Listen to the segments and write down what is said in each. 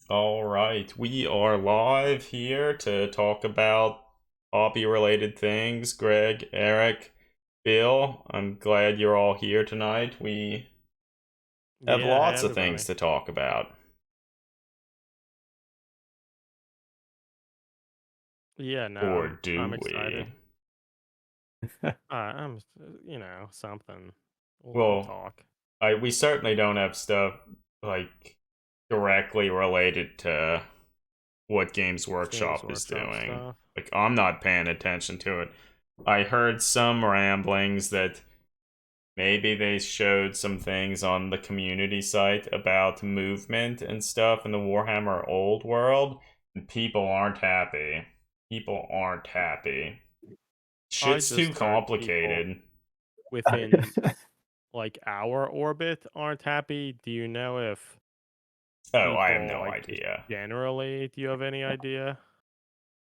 All right, we are live here to talk about hobby-related things. Greg, Eric, Bill, I'm glad you're all here tonight. We have Yeah, hey lots of things everybody. to talk about. Yeah, no, Or I'm do we? excited. Something. We'll Well, talk. we certainly don't have stuff like directly related to what Games Games Workshop is Workshop doing. stuff. Like, I'm not paying attention to it. I heard some ramblings that maybe they showed some things on the community site about movement and stuff in the Warhammer Old World, and people aren't happy. People aren't happy. I Shit's too just heard people complicated. within like our orbit aren't happy. Do you know if Oh, I have people no like just idea. generally, do you have any idea?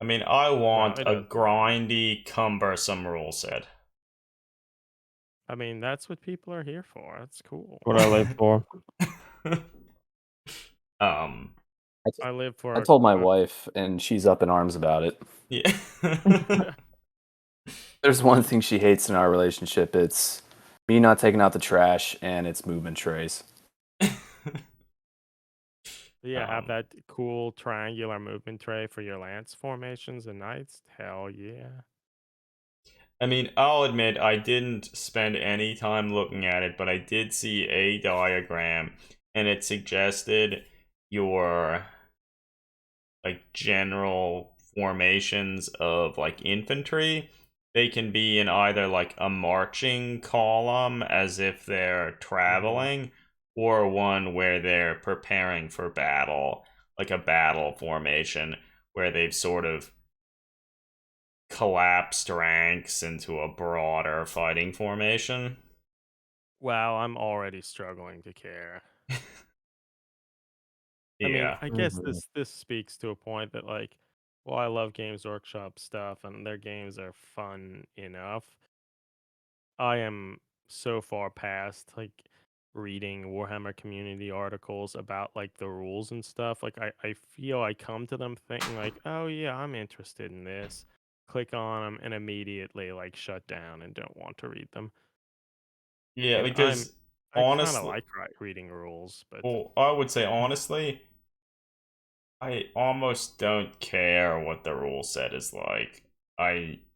I mean, I No, want it a doesn't matter. grindy, cumbersome rule set. I mean, that's what people are here for. That's cool. What I live for. um, I, t- I live I for told my wife, and she's up in arms about it. yeah. There's one thing she hates in our relationship. It's me not taking out the trash, and it's movement trays. yeah, have um, that cool triangular movement tray for your lance formations and knights. Hell yeah. I mean, I'll admit I didn't spend any time looking at it, but I did see a diagram and it suggested your like general formations of like infantry. They can be in either like a marching column as if they're hmm traveling, or one where they're preparing for battle, like a battle formation where they've sort of collapsed ranks into a broader fighting formation. Wow, I'm already struggling to care. I mean, Yeah. I guess Mhm. this speaks to a point that like, well, I love Games Workshop stuff and their games are fun enough. I am so far past like reading Warhammer community articles about like the rules and stuff. Like I feel I come to them thinking like, oh yeah, I'm interested in this. Click on them and immediately like shut down and don't want to read them. Yeah, And because I kind of honestly, like reading rules, but well, I would say honestly, I almost don't care what the rule set is like.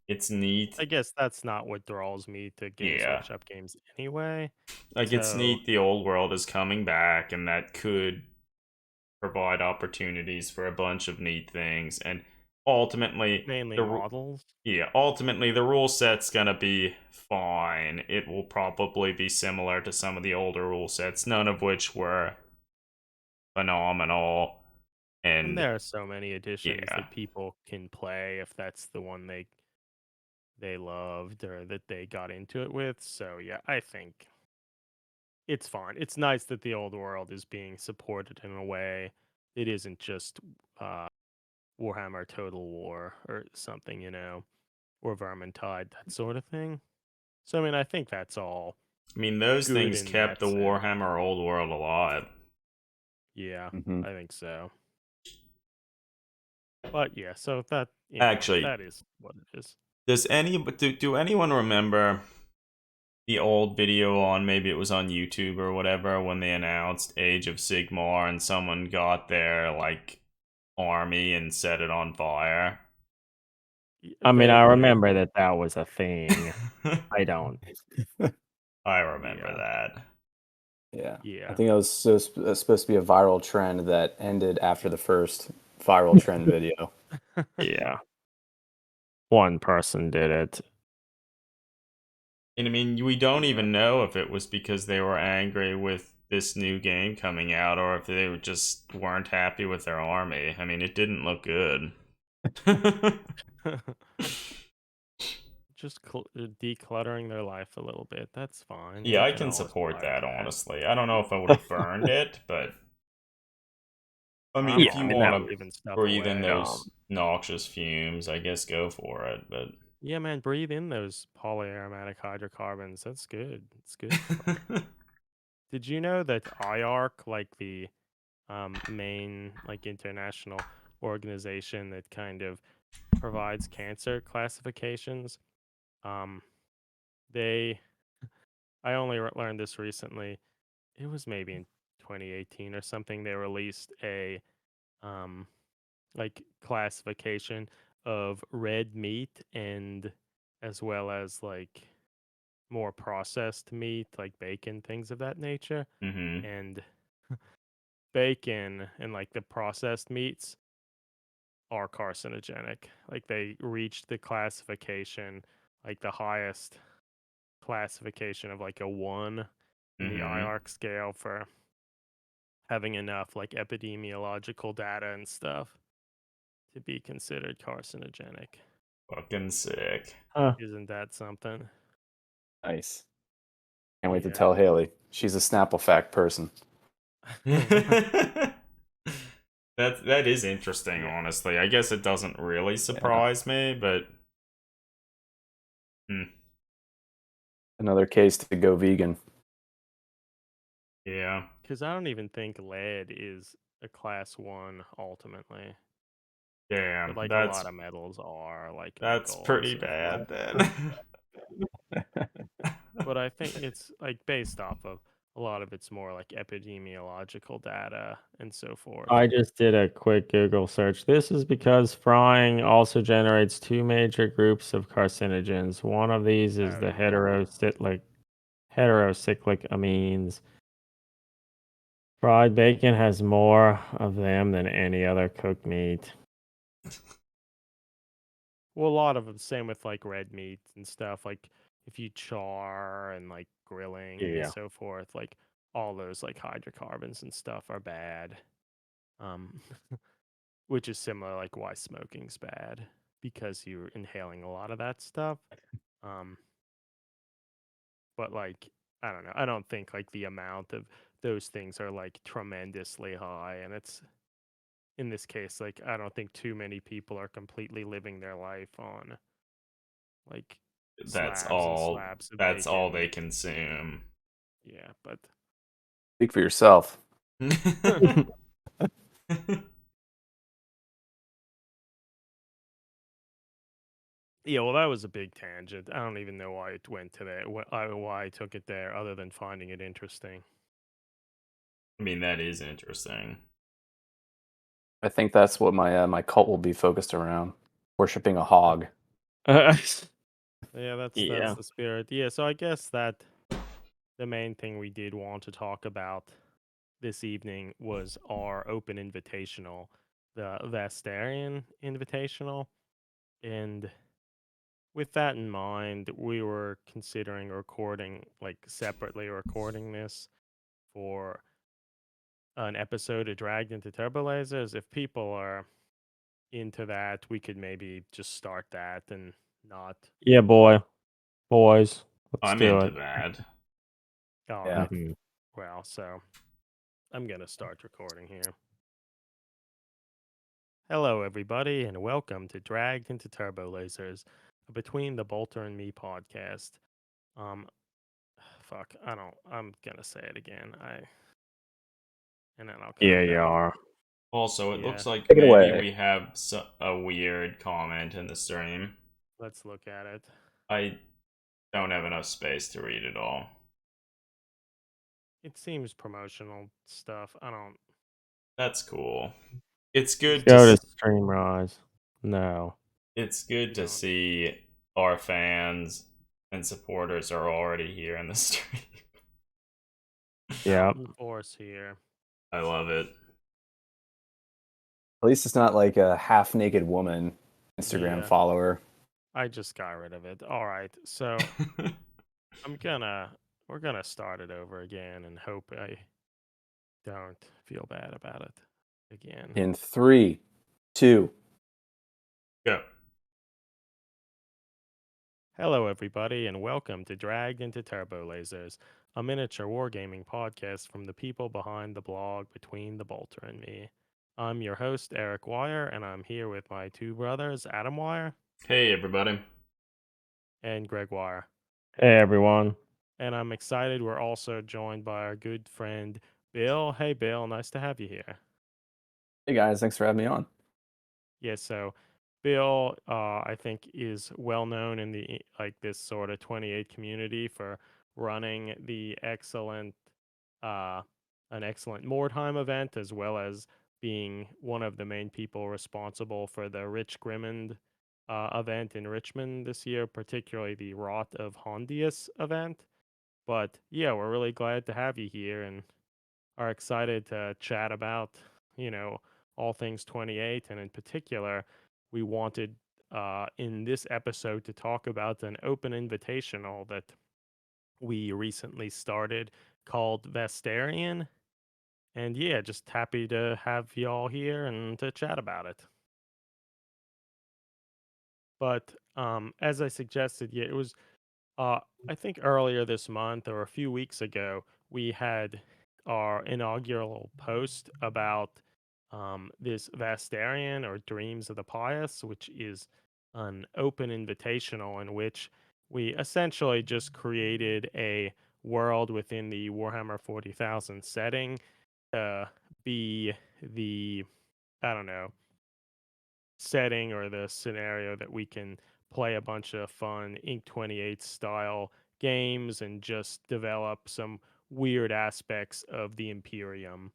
It's neat. I guess that's not what draws me to Games Yeah. Workshop games anyway. Like, it's So neat the old world is coming back, and that could provide opportunities for a bunch of neat things. And ultimately, mainly the models. yeah, ultimately the rule set's gonna be fine. It will probably be similar to some of the older rule sets, none of which were phenomenal. And And there are so many editions yeah, that people can play if that's the one they loved or that they got into it with. So yeah, I think it's fine. It's nice that the old world is being supported in a way it isn't just uh Warhammer Total War or something, or Vermintide, that sort of thing. So I mean, I think that's all I mean, those good things in kept that the sense. Warhammer Old World alive. Yeah, Mm-hmm. I think so. But yeah, so that, Actually, that is what it is. do anyone remember the old video on, maybe it was on YouTube or whatever, when they announced Age of Sigmar and someone got their like army and set it on fire? I mean, I Vaguely. remember that was a thing. I don't. I remember Yeah. that. Yeah, I Yeah. think it was supposed to be a viral trend that ended after the first viral trend video. Yeah. One person did it. And I mean, we don't Yeah. even know if it was because they were angry with this new game coming out or if they just weren't happy with their army. I mean, it didn't look good. Just decluttering their life a little bit. That's fine. Yeah, You I can can always support fire that, that. honestly. I don't know if I would have burned it, but I mean, I'm if Yeah, I you mean, all that want was to giving stuff breathe in away. dumb. those noxious fumes, I guess go for it. But Yeah, man, breathe in those polyaromatic hydrocarbons. That's good. It's good for you. Did you know that IARC, like the main like international organization that kind of provides cancer classifications. They I only learned this recently. It was maybe in 2018 or something. They released a um like classification of red meat and as well as like more processed meat like bacon, things of that nature. Mm-hmm. And bacon and like the processed meats are carcinogenic. Like they reached the classification, like the highest classification of like a 1 in the Mm-hmm. IARC scale for having enough like epidemiological data and stuff to be considered carcinogenic. Fucking sick. Huh. Isn't that something? Nice. Can't wait to Yeah. tell Haley. She's a Snapple fact person. That is interesting, Yeah. honestly. I guess it doesn't really surprise me, but Another case to go vegan. yeah. Because I don't even think lead is a class 1 ultimately. Damn, But like a lot of metals are, like that's nickel and pretty so bad forth. then. But I think it's like based off of a lot of it's more like epidemiological data and so forth. I just did a quick Google search. This is because frying also generates two major groups of carcinogens. One of these is Oh, the yeah. heterocyclic amines. Fried bacon has more of them than any other cooked meat. Well, a lot of them, same with like red meat and stuff. Like if you char and like grilling and Yeah. so forth, like all those like hydrocarbons and stuff are bad. Um, which is similar, like why smoking's bad because you're inhaling a lot of that stuff. Um, but like I don't know, I don't think like the amount of those things are like tremendously high, and it's in this case like I don't think too many people are completely living their life on like That's slabs and all. slabs of That's all bacon. they consume. Yeah, but Speak for yourself. yeah, well, that was a big tangent. I don't even know why it went to that. Why I took it there, other than finding it interesting. I mean, that is interesting. I think that's what my cult will be focused around. Worshipping a hog. Yeah, that's Yeah. the spirit. Yeah, so I guess that the main thing we did want to talk about this evening was our open invitational, the Vastarian Invitational, and with that in mind, we were considering recording, like separately recording this for an episode of Dragged into Turbolasers. If people are into that, we could maybe just start that and not. Yeah, boys, let's I'm do into it. that. All Yeah. right. Mhm. Well, so I'm going to start recording here. Hello, everybody, and welcome to Dragged into Turbolasers, a Between the Bolter and Me podcast. Fuck, I'm gonna say it again. And then I'll Yeah, calm you down. are. Also, it Yeah, looks like Take it maybe away. we have a weird comment in the stream. let's look at it. I don't have enough space to read it all. It seems promotional stuff. I don't. That's cool. It's good Go to to Streamrise. No. it's good You to don't. see our fans and supporters are already here in the stream. Yeah. Mountain Force here. I love it. At least it's not like a half-naked woman Instagram Yeah. follower. I just got rid of it. All right, so we're gonna start it over again and hope I don't feel bad about it again. In 3, 2. Go. Hello, everybody, and welcome to Dragged into Turbolasers, a miniature wargaming podcast from the people behind the blog Between the Bolter and Me. I'm your host, Eric Wire, and I'm here with my two brothers, Adam Wire Hey, everybody. and Greg Wire. Hey, everyone. And I'm excited we're also joined by our good friend Bill. Hey, Bill. Nice to have you here. Hey guys, thanks for having me on. Yeah, so Bill, I think is well known in the this sort of 28 community for running the uh, an excellent Mordheim event, as well as being one of the main people responsible for the Rich Grimmond event in Richmond this year, particularly the Rot of Hondius event. But yeah, we're really glad to have you here and are excited to chat about, you know, all things 28. And in particular, we wanted in this episode to talk about an open invitational that we recently started called Vastarian. And yeah, just happy to have y'all here and to chat about it. But as I suggested, yeah, it was Uh, I think earlier this month or a few weeks ago, we had our inaugural post about this Vastarian or Dreams of the Pious, which is an open invitational in which we essentially just created a world within the Warhammer 40,000 setting to be the, I don't know, setting or the scenario that we can play a bunch of fun Inc. 28 style games and just develop some weird aspects of the Imperium.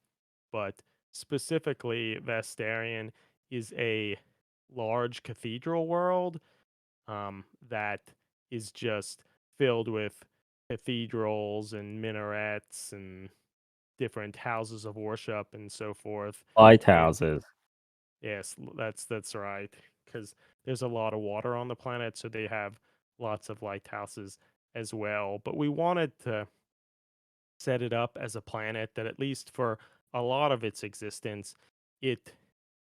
But specifically, Vastarian is a large cathedral world that is just filled with cathedrals and minarets and different houses of worship and so forth. And Lighthouses. yes, that's right. Because there's a lot of water on the planet, so they have lots of lighthouses as well. But we wanted to set it up as a planet that, at least for a lot of its existence, it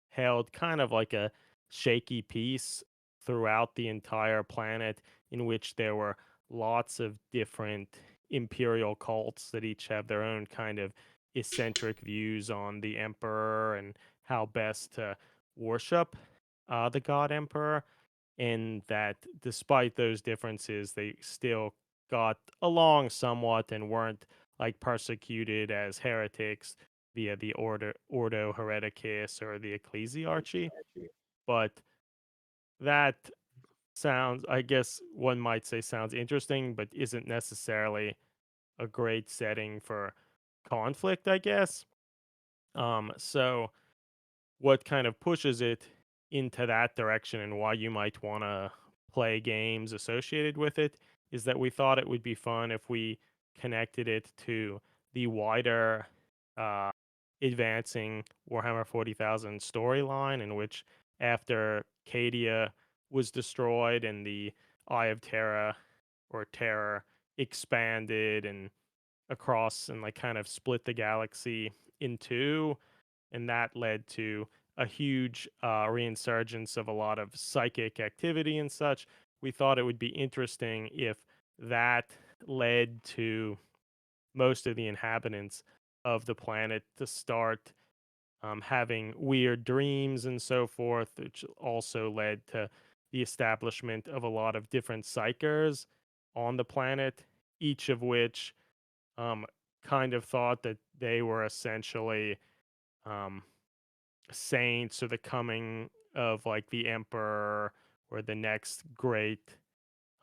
held kind of like a shaky piece throughout the entire planet, in which there were lots of different imperial cults that each have their own kind of eccentric views on the emperor and how best to worship the god emperor. And that despite those differences, they still got along somewhat and weren't like persecuted as heretics via the Ordo Hereticus or the Ecclesiarchy. But that sounds, I guess one might say, sounds interesting, but isn't necessarily a great setting for conflict, I guess. So what kind of pushes it into that direction and why you might want to play games associated with it is that we thought it would be fun if we connected it to the wider uh, advancing Warhammer 40,000 storyline, in which after Cadia was destroyed and the Eye of Terra or Terror expanded and across and like kind of split the galaxy in two, and that led to a huge reinsurgence of a lot of psychic activity and such. We thought it would be interesting if that led to most of the inhabitants of the planet to start having weird dreams and so forth, which also led to the establishment of a lot of different psychers on the planet, each of which um, kind of thought that they were essentially um, saints or the coming of like the emperor or the next great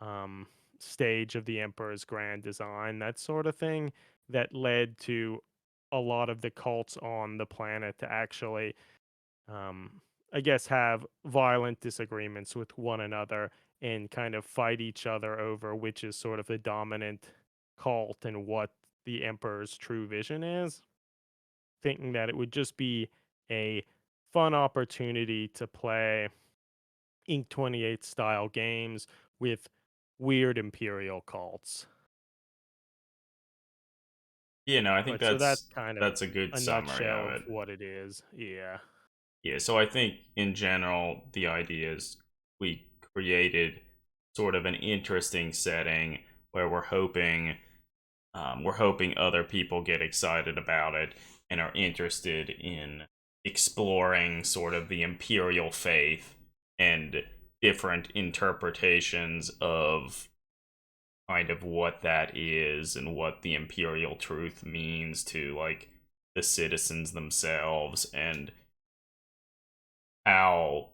um, stage of the emperor's grand design, that sort of thing, that led to a lot of the cults on the planet to actually, um, I guess, have violent disagreements with one another and kind of fight each other over which is sort of the dominant cult and what the emperor's true vision is, thinking that it would just be a fun opportunity to play Inc. 28 style games with weird imperial cults. Yeah, no, I think But so that's that's kind of that's a good a summary nutshell of of it. what it is. Yeah. Yeah, so I think in general the idea is we created sort of an interesting setting where we're hoping other people get excited about it and are interested in exploring sort of the imperial faith and different interpretations of kind of what that is and what the imperial truth means to like the citizens themselves, and how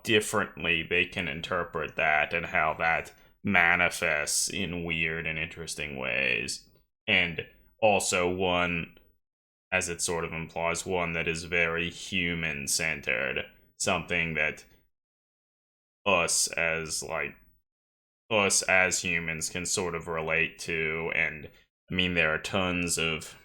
differently they can interpret that, and how that manifests in weird and interesting ways. And also one, as it sort of implies, one that is very human centered, something that us as humans can sort of relate to. And I mean, there are tons of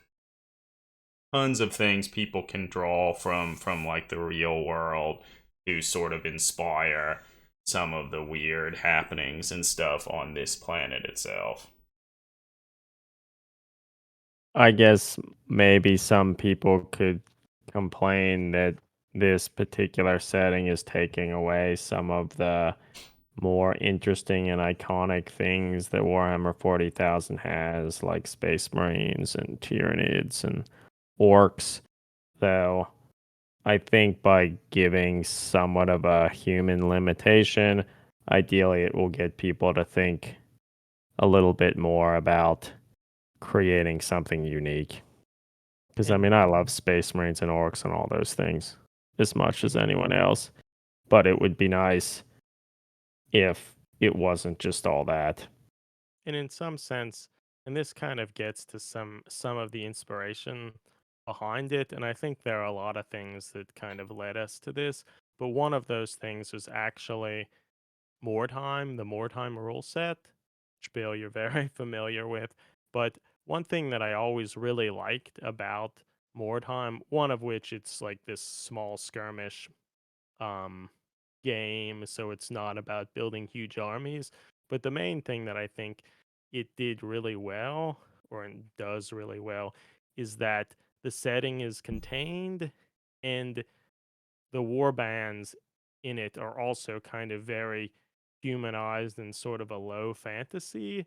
things people can draw from like the real world to sort of inspire some of the weird happenings and stuff on this planet itself. I guess maybe some people could complain that this particular setting is taking away some of the more interesting and iconic things that Warhammer 40,000 has, like Space Marines and Tyranids and Orcs, though I think by giving somewhat of a human limitation, ideally it will get people to think a little bit more about creating something unique. Because I mean, I love Space Marines and Orcs and all those things as much as anyone else, but it would be nice if it wasn't just all that. And in some sense, and this kind of gets to some of the inspiration behind it, and I think there are a lot of things that kind of led us to this, but one of those things was actually Mordheim, the Mordheim rule set, which Bill you're very familiar with. But one thing that I always really liked about Mordheim, one of which it's like this small skirmish um, game, so it's not about building huge armies. But the main thing that I think it did really well, or it does really well, is that the setting is contained and the war bands in it are also kind of very humanized and sort of a low fantasy.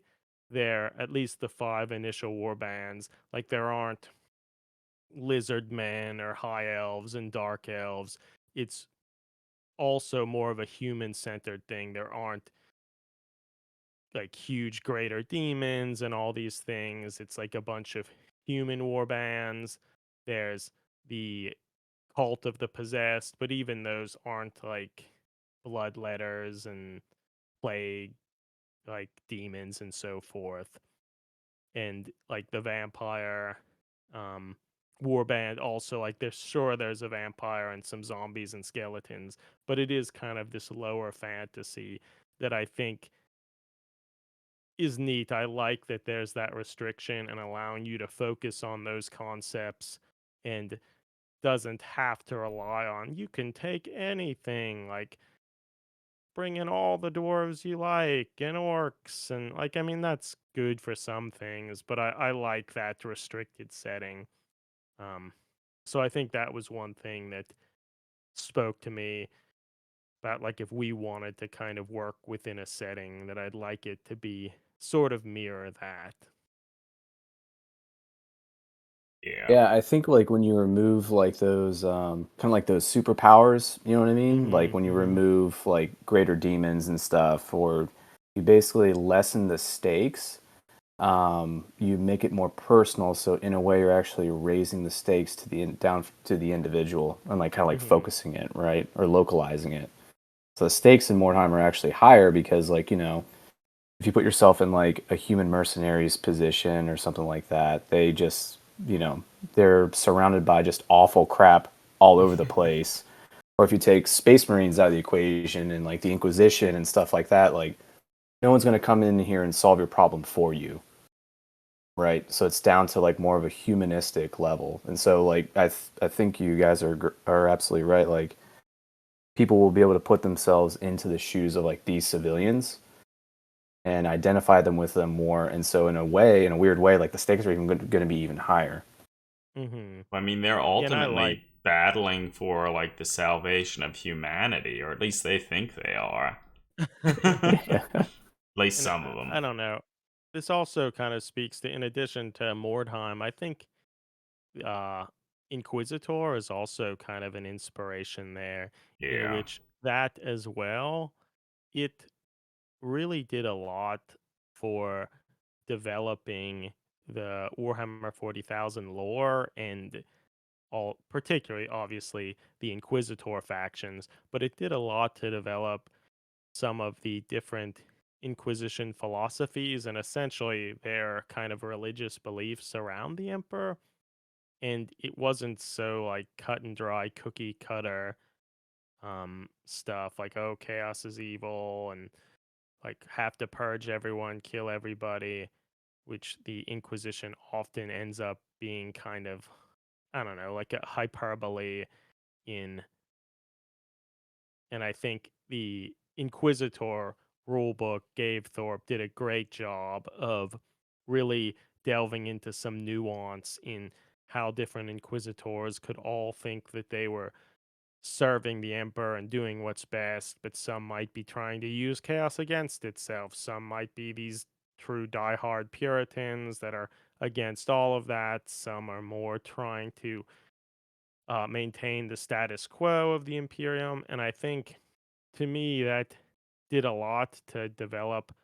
They're at least the 5 initial war bands. Like there aren't lizard men or high elves and dark elves. It's also more of a human centered thing. There aren't like huge greater demons and all these things. It's like a bunch of human war bands. There's the cult of the possessed, but even those aren't like bloodletters and plague like demons and so forth. And like the vampire um warband also, like there's a vampire and some zombies and skeletons, but it is kind of this lower fantasy that I think is neat. I like that there's that restriction and allowing you to focus on those concepts and doesn't have to rely on you can take anything, like bring in all the dwarves you like and orcs, and like I mean that's good for some things, but I like that restricted setting. um so I think that was one thing that spoke to me about like if we wanted to kind of work within a setting, that I'd like it to be sort of mirror that. Yeah. Yeah, I think like when you remove like those kind of like those superpowers, you know what I mean? Like when you remove like greater demons and stuff, or you basically lessen the stakes, you make it more personal. So in a way, you're actually raising the stakes to down to the individual, and like kind of like focusing it, right, or localizing it. So the stakes in Mordheim are actually higher because, like, you know, if you put yourself in like a human mercenary's position or something like that, they just, you know, they're surrounded by just awful crap all over the place. Or if you take Space Marines out of the equation and like the Inquisition and stuff like that, like no one's going to come in here and solve your problem for you, right? So it's down to like more of a humanistic level. And so like I think you guys are absolutely right. Like people will be able to put themselves into the shoes of like these civilians and identify them with them more. And so in a way, in a weird way, like the stakes are even going to be even higher. I mean, they're Yeah, and I ultimately battling for like the salvation of humanity, or at least they think they are. At least and some of them. I don't know. This also kind of speaks to, in addition to Mordheim, I think uh, Inquisitor is also kind of an inspiration there, in Yeah. which that as well, it really did a lot for developing the Warhammer 40,000 lore and all, particularly obviously the Inquisitor factions, but it did a lot to develop some of the different Inquisition philosophies and essentially their kind of religious beliefs around the Emperor. And it wasn't so like cut and dry, cookie cutter stuff like, oh, chaos is evil and like have to purge everyone, kill everybody, which the Inquisition often ends up being kind of, I don't know, like a hyperbole in. And I think the Inquisitor rulebook gave Thorpe did a great job of really delving into some nuance in how different Inquisitors could all think that they were serving the Emperor and doing what's best, but some might be trying to use chaos against itself. Some might be these true diehard Puritans that are against all of that. Some are more trying to maintain the status quo of the Imperium. And I think to me, that did a lot to develop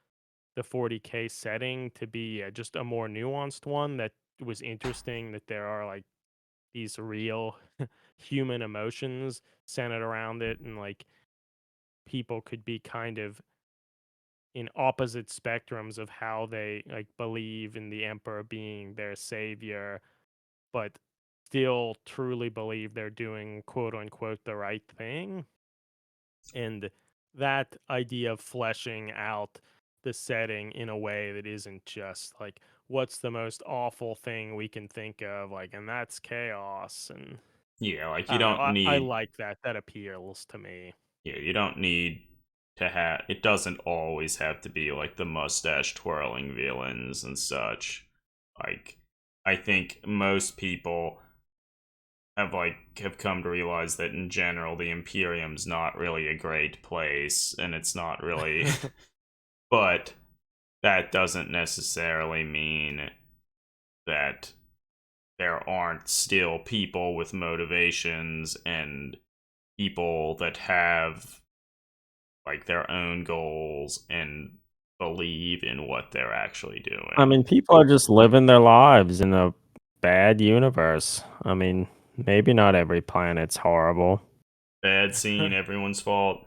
the 40K setting to be just a more nuanced one that was interesting, that there are like these real human emotions centered around it, and like people could be kind of in opposite spectrums of how they like believe in the Emperor being their savior, but still truly believe they're doing quote unquote the right thing. And that idea of fleshing out the setting in a way that isn't just like what's the most awful thing we can think of, like, and that's chaos. And Yeah, like I you don't know, don't I need. like that appeals to me. Yeah, you don't need to have. It doesn't always have to be like the mustache twirling villains and such. Like, I think most people have come to realize that in general the Imperium's not really a great place, and it's not really. But that doesn't necessarily mean that there aren't still people with motivations and people that have like their own goals and believe in what they're actually doing. I mean, people are just living their lives in a bad universe. I mean, maybe not every planet's horrible. Bad scene, everyone's fault.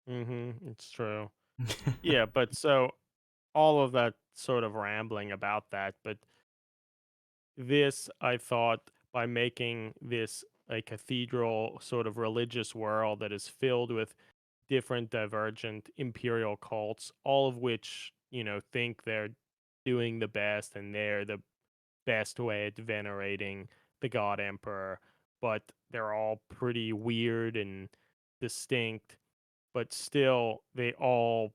It's true. Yeah, but so all of that sort of rambling about that, but this I thought by making this a cathedral sort of religious world that is filled with different divergent imperial cults, all of which, think they're doing the best and they're the best way at venerating the God Emperor, but they're all pretty weird and distinct, but still they all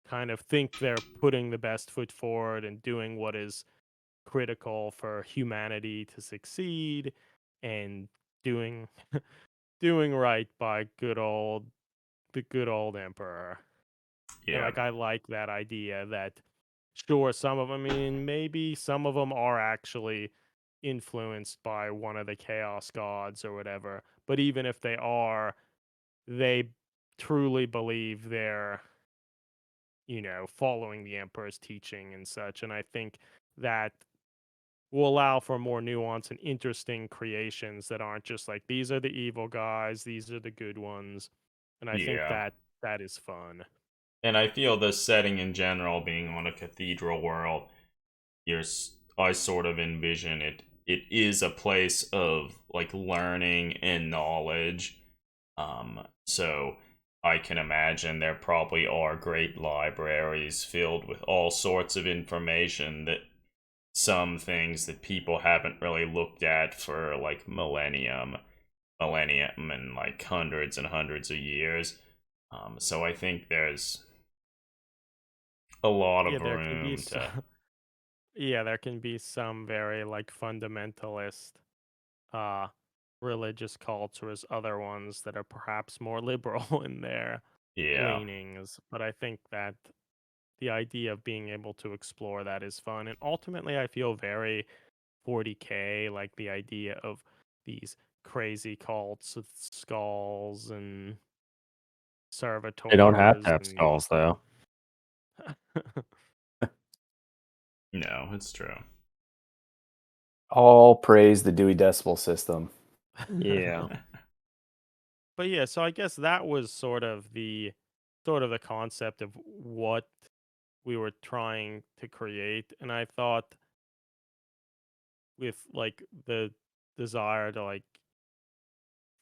kind of think they're putting the best foot forward and doing what is critical for humanity to succeed and doing doing right by the good old emperor. And Yeah. like I like that idea that sure some of them, I mean maybe some of them are actually influenced by one of the chaos gods or whatever, but even if they are, they truly believe they're following the emperor's teaching and such. And I think that will allow for more nuance and interesting creations that aren't just like these are the evil guys, these are the good ones. And I think Yeah. that is fun. And I feel the setting in general being on a cathedral world, I sort of envision it is a place of like learning and knowledge. So I can imagine there probably are great libraries filled with all sorts of information that some things that people haven't really looked at for like millennium and like hundreds and hundreds of years. So I think there's a lot Yeah, of there can be room some, to. yeah, there can be some very like fundamentalist uh religious cults, whereas other ones that are perhaps more liberal in their Yeah. leanings. But I think that the idea of being able to explore that is fun. And ultimately I feel very 40K, like the idea of these crazy cults with skulls and They don't have to servitors have and skulls, though. No, it's true. All praise the Dewey Decimal System. Yeah. But yeah, so I guess that was sort of the concept of what we were trying to create, and I thought with like the desire to like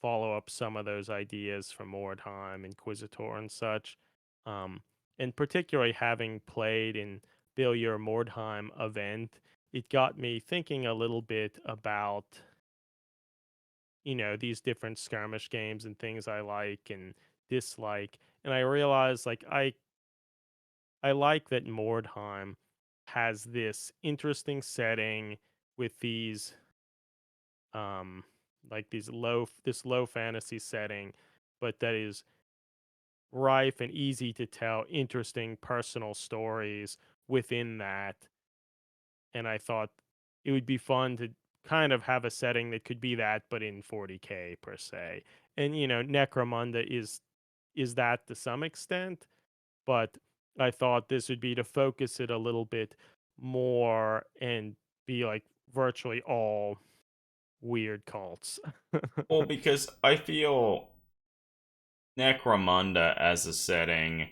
follow up some of those ideas from Mordheim, Inquisitor, and such, um, and particularly having played in Bill Your Mordheim event, it got me thinking a little bit about these different skirmish games and things I like and dislike, and I realized like I like that Mordheim has this interesting setting with these like this low fantasy setting, but that is rife and easy to tell interesting personal stories within that. And I thought it would be fun to kind of have a setting that could be that, but in 40K per se. And Necromunda is that to some extent, but I thought this would be to focus it a little bit more and be like virtually all weird cults. Well, because I feel Necromunda as a setting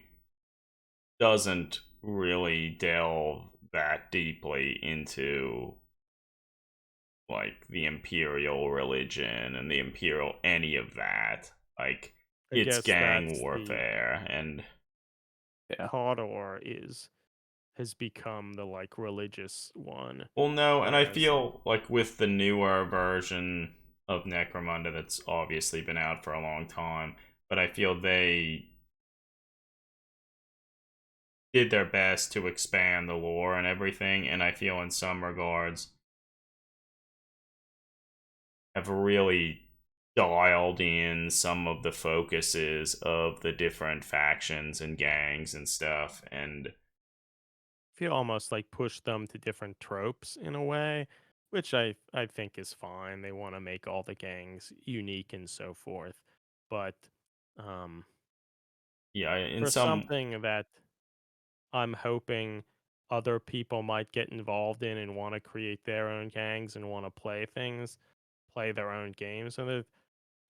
doesn't really delve that deeply into like the Imperial religion and the Imperial any of that. Like I it's guess gang that's the warfare and Yeah. Hodor has become the like religious one, well no, and I whereas like feel like with the newer version of Necromunda that's obviously been out for a long time, but I feel they did their best to expand the lore and everything, and I feel in some regards have really dialed in some of the focuses of the different factions and gangs and stuff. And feel almost like push them to different tropes in a way, which I think is fine. They want to make all the gangs unique and so forth, but um, yeah, in for some something that I'm hoping other people might get involved in and want to create their own gangs and want to play their own games, and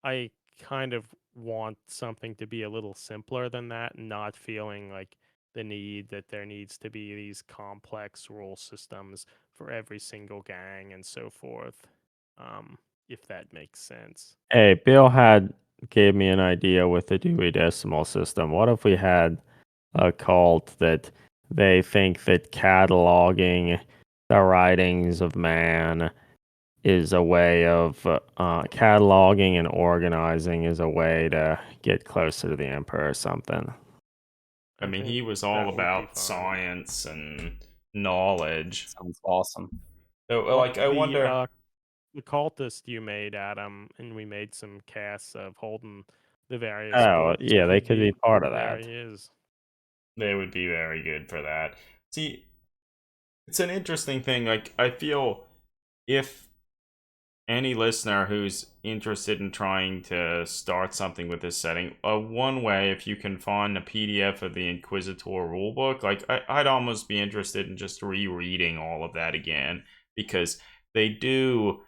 I kind of want something to be a little simpler than that, and not feeling like the need that there needs to be these complex rule systems for every single gang and so forth. If that makes sense. Hey, Bill had gave me an idea with the Dewey Decimal System. What if we had a cult that they think that cataloging the writings of man is a way of cataloging and organizing is a way to get closer to the emperor or something. I I mean think he was all that would be about fun. science and knowledge. Sounds awesome. So What like I wonder the cultist you made, Adam, and we made some casts of holding the various Oh, booths yeah, they could be part of there that. he is. they would be very good for that. See, it's an interesting thing. Like I feel if any listener who's interested in trying to start something with this setting, one way, if you can find a PDF of the Inquisitor rulebook, like I'd almost be interested in just rereading all of that again, because they do,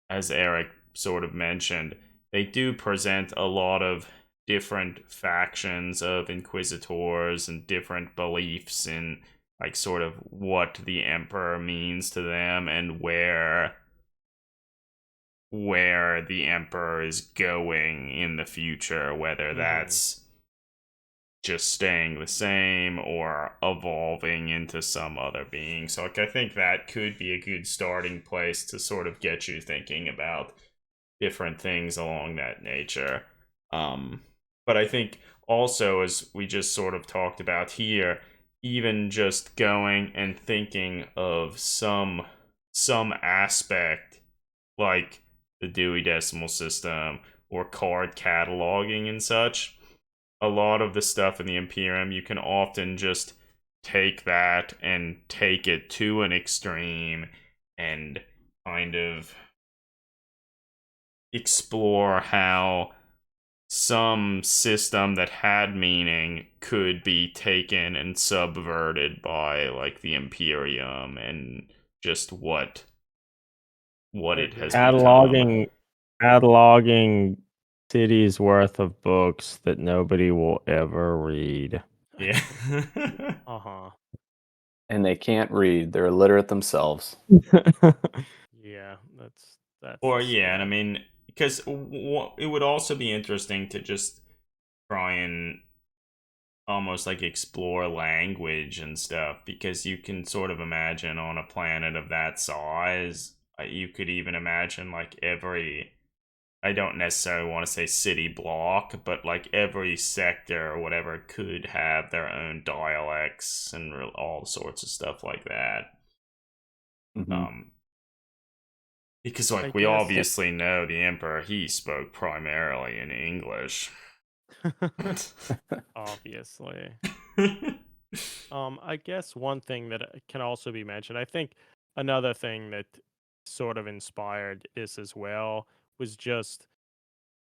as Eric sort of mentioned, they do present a lot of different factions of Inquisitors and different beliefs in like sort of what the Emperor means to them and where the Emperor is going in the future, whether Mm-hmm. that's just staying the same or evolving into some other being. So like I think that could be a good starting place to sort of get you thinking about different things along that nature. Um but I think also, as we just sort of talked about here, even just going and thinking of some aspect like the Dewey Decimal System or card cataloging and such, a lot of the stuff in the Imperium, you can often just take that and take it to an extreme and kind of explore how some system that had meaning could be taken and subverted by like the Imperium and just what what I it has agree. become. Cataloging cities worth of books that nobody will ever read. Yeah. Uh-huh. And they can't read. They're illiterate themselves. Yeah, that's Or the yeah, and I scam. mean, because it would also be interesting to just try and almost like explore language and stuff, because you can sort of imagine on a planet of that size, you could even imagine like every, I don't necessarily want to say city block, but like every sector or whatever could have their own dialects and all sorts of stuff like that. Hmm. Because I like we guess obviously know the Emperor, he spoke primarily in English. obviously. I guess one thing that can also be mentioned, I think another thing that sort of inspired this as well was just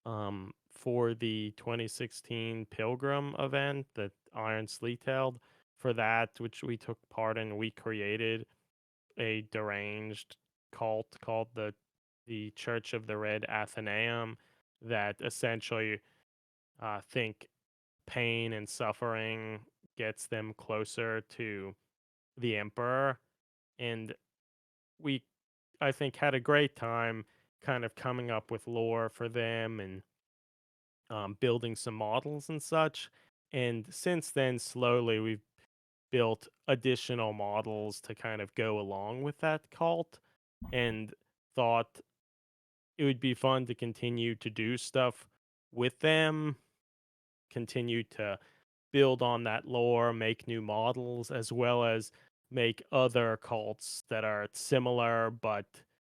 for the 2016 Pilgrim event that Iron Sleet held. For that, which we took part in, we created a deranged cult called the Church of the Red Athenæum that essentially think pain and suffering gets them closer to the Emperor. And we, I think, had a great time kind of coming up with lore for them and building some models and such. And since then, slowly we've built additional models to kind of go along with that cult and thought it would be fun to continue to do stuff with them, continue to build on that lore, make new models, as well as make other cults that are similar but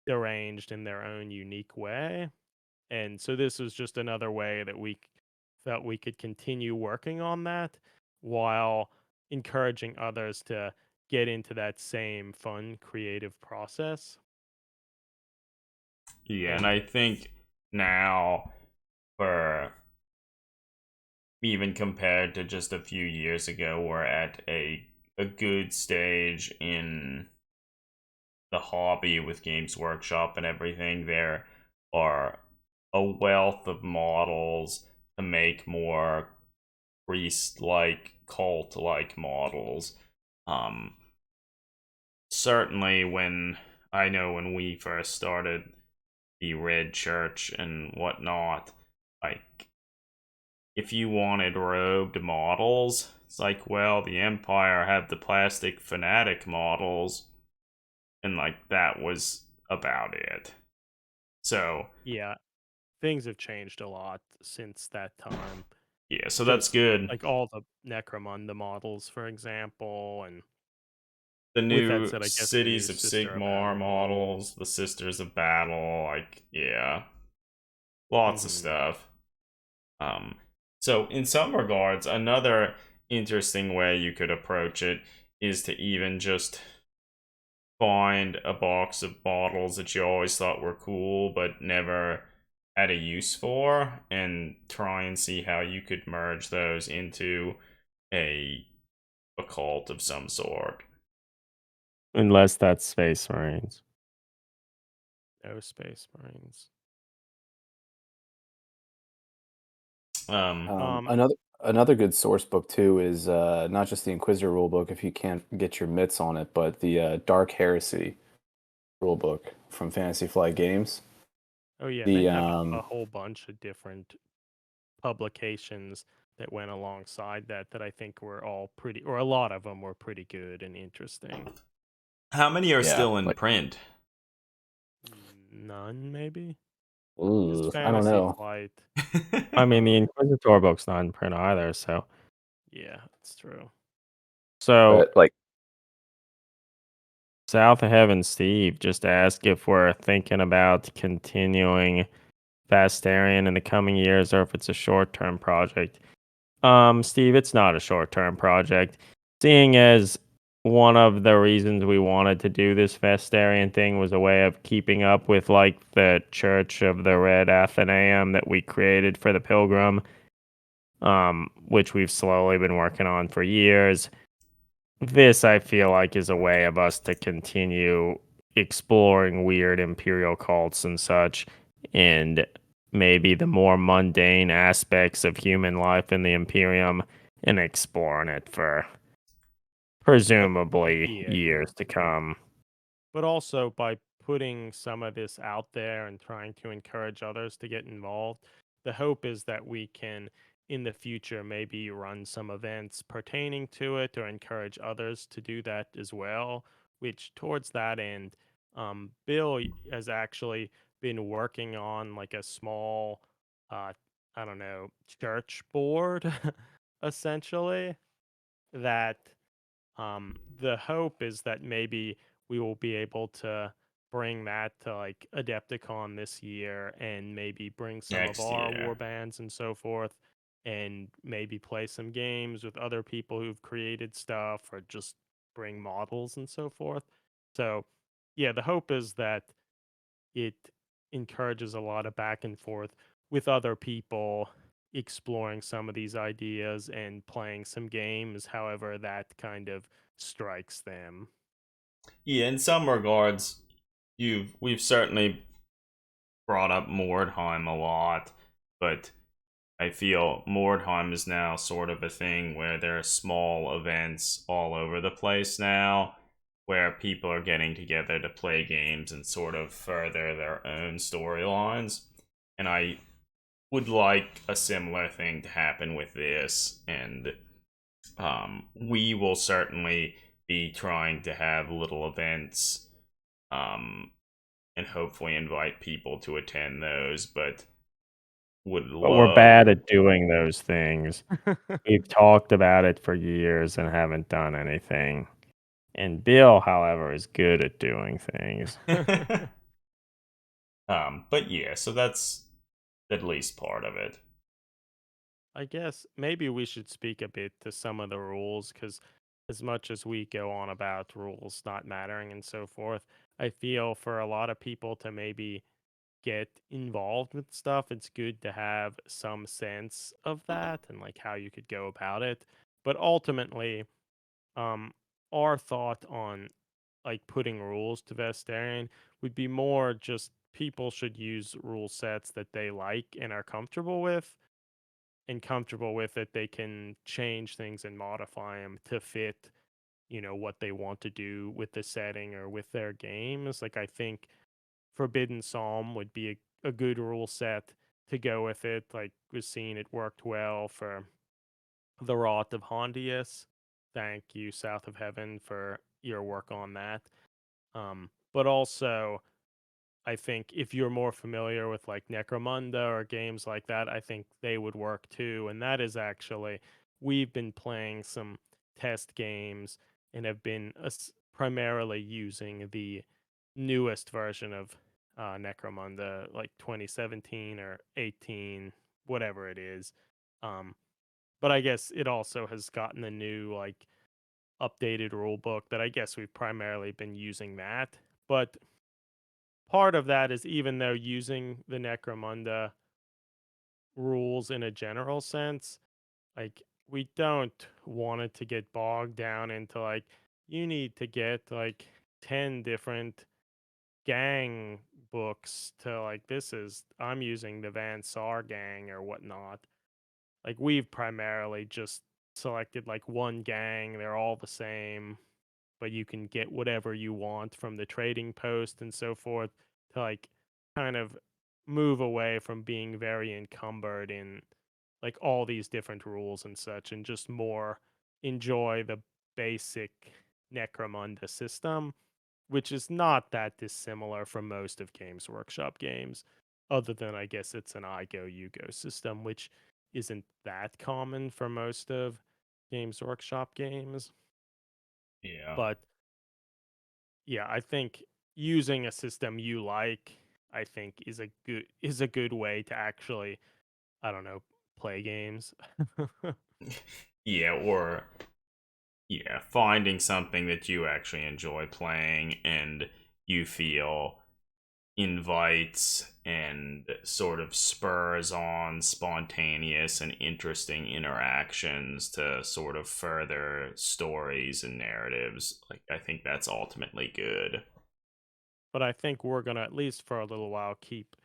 deranged in their own unique way. And so this was just another way that we felt we could continue working on that while encouraging others to get into that same fun creative process. Yeah, and I think now, for even compared to just a few years ago, we're at a good stage in the hobby with Games Workshop and everything. There are a wealth of models to make more priest-like, cult-like models. Um, Certainly when we first started the Red Church and whatnot, like, if you wanted robed models, it's like, well, the Empire had the plastic fanatic models, and like that was about it. So Yeah, things have changed a lot since that time. yeah, so that's Just good. like all the Necromunda models, for example, and The with that new said, I guess the new Cities of Sister of Sigmar Battle models, models. the Sisters of Battle, like, yeah, lots of Hmm. stuff. Um, so in some regards, another interesting way you could approach it is to even just find a box of bottles that you always thought were cool but never had a use for, and try and see how you could merge those into a cult of some sort. Unless that's Space Marines. No Space Marines. Um, Another good source book too is not just the Inquisitor rulebook if you can't get your mitts on it, but the Dark Heresy rulebook from Fantasy Flight Games. Oh yeah, and they The have a whole bunch of different publications that went alongside that I think were all pretty, or a lot of them were pretty good and interesting. how many are yeah, still in like print? None, maybe. Just I don't Fantasy know. Flight. I mean, the Inquisitor book's not in print either, so. Yeah, it's true. So, But like South of Heaven Steve just asked if we're thinking about continuing Vastarian in the coming years or if it's a short-term project. Steve, it's not a short-term project. Seeing as one of the reasons we wanted to do this Vastarian thing was a way of keeping up with like the Church of the Red Athenæum that we created for the Pilgrim, which we've slowly been working on for years. This, I feel like, is a way of us to continue exploring weird Imperial cults and such, and maybe the more mundane aspects of human life in the Imperium, and exploring it for presumably Yeah, years to come. but also by putting some of this out there and trying to encourage others to get involved, the hope is that we can in the future maybe run some events pertaining to it or encourage others to do that as well, which towards that end, Bill has actually been working on like a small uh I don't know, church board essentially, that the hope is that maybe we will be able to bring that to like Adepticon this year and maybe bring some of Next our year. war bands and so forth and maybe play some games with other people who've created stuff or just bring models and so forth. So, yeah, the hope is that it encourages a lot of back and forth with other people exploring some of these ideas and playing some games, however that kind of strikes them. Yeah, in some regards, we've certainly brought up Mordheim a lot, but I feel Mordheim is now sort of a thing where there are small events all over the place now, where people are getting together to play games and sort of further their own storylines. And I would like a similar thing to happen with this, and we will certainly be trying to have little events, um, and hopefully invite people to attend those, but would But we're love. bad at doing those things. We've talked about it for years and haven't done anything. And Bill, however, is good at doing things. But yeah, so that's at least part of it. I guess maybe we should speak a bit to some of the rules because, as much as we go on about rules not mattering and so forth, I feel for a lot of people to maybe get involved with stuff, it's good to have some sense of that and like how you could go about it. But ultimately, um, our thought on like putting rules to Vastarian would be more just people should use rule sets that they like and are comfortable with, and comfortable with it, they can change things and modify them to fit, what they want to do with the setting or with their games. Like, I think Forbidden Psalm would be a good rule set to go with it. Like, was seen it worked well for the Rot of Hondius. Thank you, South of Heaven, for your work on that. But also, I think if you're more familiar with like Necromunda or games like that, I think they would work too. And that is actually, we've been playing some test games and have been primarily using the newest version of Necromunda, like 2017 or 18, whatever it is. Um, but I guess it also has gotten a new, like, updated rule book that I guess we've primarily been using that. But part of that is even though using the Necromunda rules in a general sense, like we don't want it to get bogged down into like you need to get like 10 different gang books to like this is I'm using the Van Sar gang or whatnot. Like we've primarily just selected like one gang, they're all the same, but you can get whatever you want from the trading post and so forth to like kind of move away from being very encumbered in like all these different rules and such and just more enjoy the basic Necromunda system, which is not that dissimilar from most of Games Workshop games, other than I guess it's an I go, you go system, which isn't that common for most of Games Workshop games. Yeah. But yeah, I think using a system you like, I think is a good way to actually, I don't know, play games. Yeah, or yeah, finding something that you actually enjoy playing and you feel invites and sort of spurs on spontaneous and interesting interactions to sort of further stories and narratives. Like, I think that's ultimately good. but I think we're gonna, at least for a little while, keep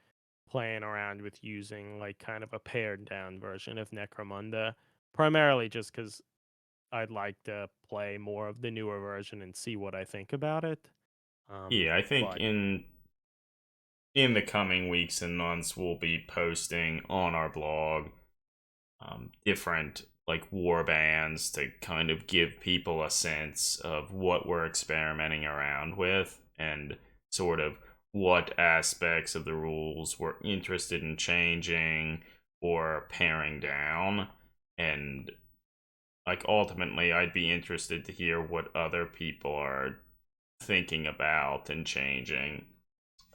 playing around with using like kind of a pared down version of Necromunda, primarily just because I'd like to play more of the newer version and see what I think about it. Yeah, I think But in the coming weeks and months, we'll be posting on our blog different like war bands to kind of give people a sense of what we're experimenting around with and sort of what aspects of the rules we're interested in changing or paring down. And like ultimately, I'd be interested to hear what other people are thinking about and changing.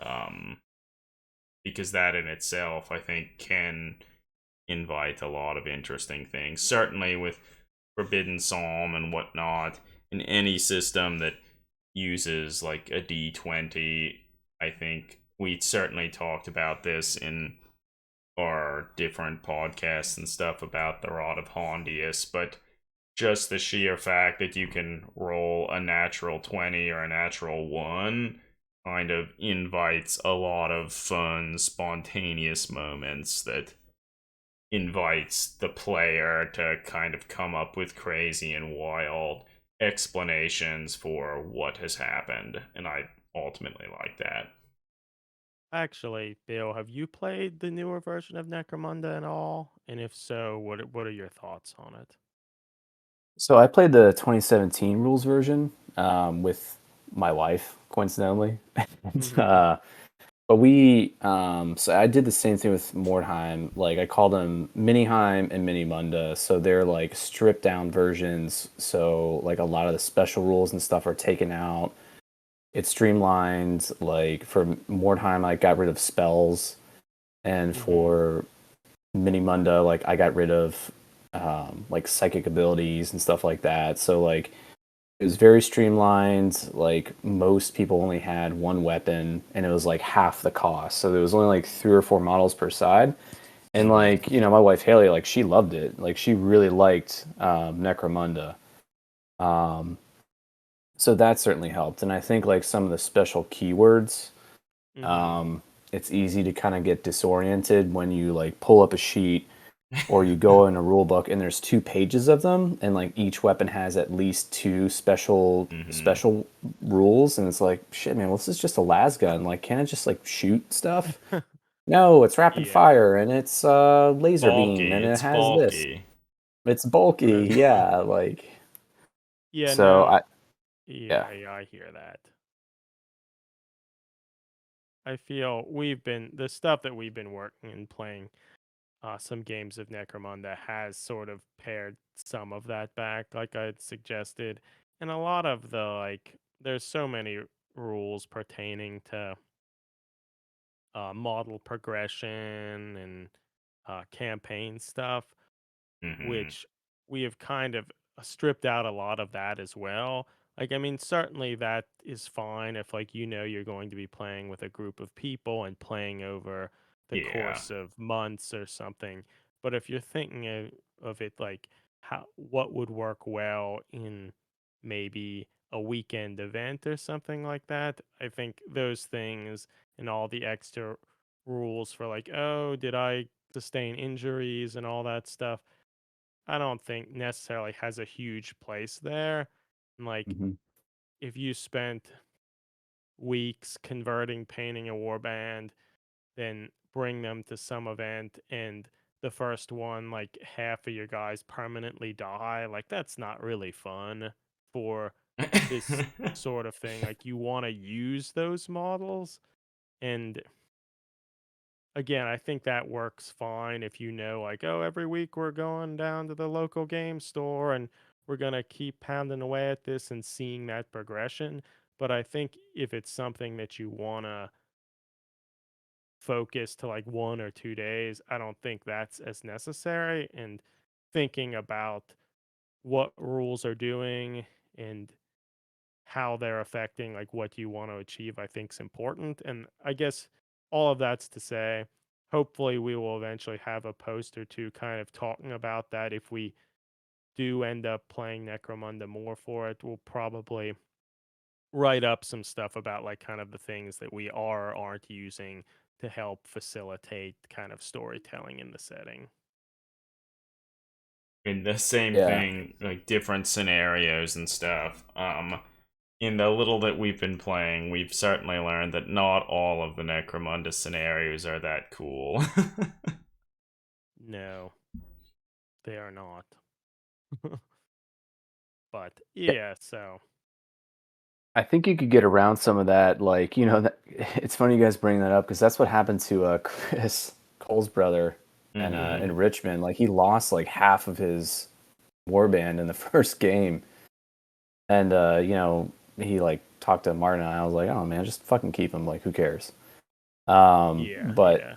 Um, because that in itself, I think, can invite a lot of interesting things. Certainly with Forbidden Psalm and whatnot, in any system that uses like a D20, I think we certainly talked about this in our different podcasts and stuff about the Rod of Hondius, but just the sheer fact that you can roll a natural 20 or a natural 1 kind of invites a lot of fun, spontaneous moments that invites the player to kind of come up with crazy and wild explanations for what has happened. And I ultimately like that. actually, Bill, have you played the newer version of Necromunda at all? And if so, what are your thoughts on it? So I played the 2017 rules version with my wife, coincidentally. And, Mm-hmm. but we, so I did the same thing with Mordheim. Like I called them Miniheim and Minimunda. So they're like stripped down versions. So like a lot of the special rules and stuff are taken out. It's streamlined. Like for Mordheim, I got rid of spells, and Mm-hmm. for Minimunda, like I got rid of like psychic abilities and stuff like that. So like it was very streamlined. Like most people only had one weapon, and it was like half the cost. So there was only like 3 or 4 models per side. And Mm-hmm. like my wife Haley, like she loved it. Like she really liked Necromunda. Um, so that certainly helped. And I think like some of the special keywords, Mm-hmm. um, it's easy to kind of get disoriented when you like pull up a sheet or you go in a rule book and there's 2 pages of them, and like each weapon has at least 2 Mm-hmm. special rules, and it's like, shit, man, well, this is just a las gun. Like, can't I just like shoot stuff? No, it's rapid Yeah. fire and it's laser beam Bulky. and it It's has this. bulky. It's bulky, Right. yeah. Like, Yeah, so no. I yeah. Yeah, I hear that. I feel we've been the stuff that we've been working and playing some games of Necromunda has sort of pared some of that back, like I had suggested. And a lot of the, like, there's so many rules pertaining to model progression and campaign stuff, Mm-hmm. which we have kind of stripped out a lot of that as well. Like, I mean, certainly that is fine if, like, you're going to be playing with a group of people and playing over the Yeah. course of months or something. But if you're thinking of it like what would work well in maybe a weekend event or something like that, I think those things and all the extra rules for, like, oh, did I sustain injuries and all that stuff, I don't think necessarily has a huge place there. And, like, Mhm. if you spent weeks converting, painting a warband, then bring them to some event and the first one, like, half of your guys permanently die, like, that's not really fun for this sort of thing. Like, you want to use those models. And again, I think that works fine if like, oh, every week we're going down to the local game store and we're going to keep pounding away at this and seeing that progression. But I think if it's something that you want to focus to like 1 or 2 days, I don't think that's as necessary. And thinking about what rules are doing and how they're affecting like what you want to achieve, I think is important. And I guess all of that's to say, hopefully we will eventually have a post or two kind of talking about that. If we do end up playing Necromunda more for it, we'll probably write up some stuff about like kind of the things that we are or aren't using to help facilitate kind of storytelling in the setting. In the same Yeah. thing, like different scenarios and stuff. In the little that we've been playing, we've certainly learned that not all of the Necromunda scenarios are that cool. No, they are not. But yeah, so I think you could get around some of that. Like, that, it's funny you guys bring that up because that's what happened to Chris Cole's brother and Mhm. in Richmond. Like, he lost like half of his warband in the first game, and he like talked to Martin, and I was like, oh man, just fucking keep him. Like, who cares? But yeah.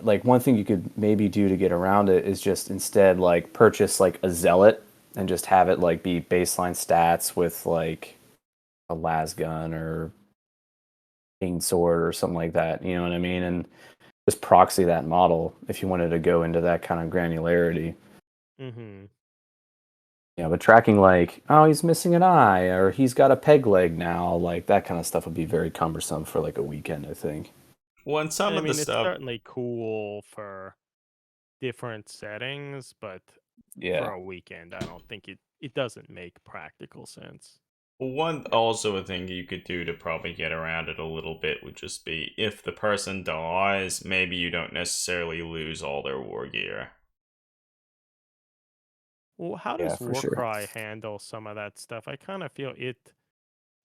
like one thing you could maybe do to get around it is just instead like purchase like a zealot and just have it like be baseline stats with like a las gun or King sword or something like that. You know what I mean? And just proxy that model if you wanted to go into that kind of granularity. Mm-hmm. Yeah, but tracking like, oh, he's missing an eye or he's got a peg leg now, like that kind of stuff would be very cumbersome for like a weekend, I think. Well, and some I of the mean, it's stuff, certainly cool for different settings, but for Yeah. a weekend, I don't think it doesn't make practical sense. one also a thing you could do to probably get around it a little bit would just be if the person dies, maybe you don't necessarily lose all their war gear. Well, how Yeah, does for sure. Warcry handle some of that stuff? I kind of feel it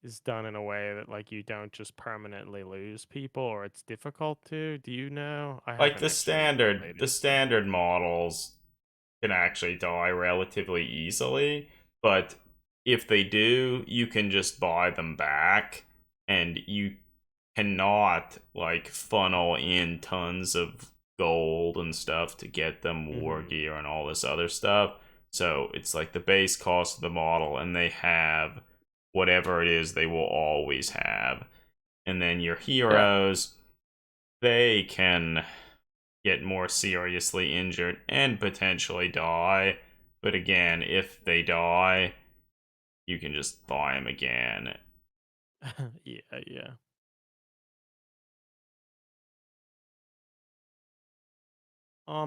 is done in a way that like you don't just permanently lose people, or it's difficult to. Do you know? I Like haven't actually played the it. standard models can actually die relatively easily, but if they do, you can just buy them back, and you cannot like funnel in tons of gold and stuff to get them war Mm-hmm. gear and all this other stuff. So it's like the base cost of the model, and they have whatever it is they will always have. And then your Yeah. heroes, they can get more seriously injured and potentially die. But again, if they die, you can just buy them again. Yeah, yeah.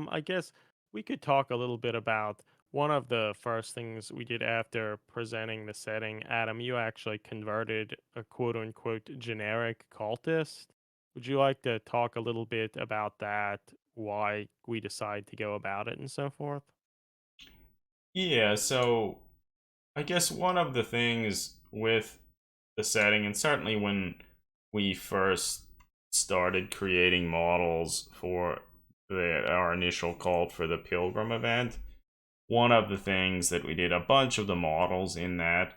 I guess we could talk a little bit about one of the first things we did after presenting the setting. Adam, you actually converted a quote unquote generic cultist. Would you like to talk a little bit about that, why we decide to go about it and so forth? Yeah, so I guess one of the things with the setting, and certainly when we first started creating models for our initial cult for the Pilgrim event, one of the things that we did, a bunch of the models in that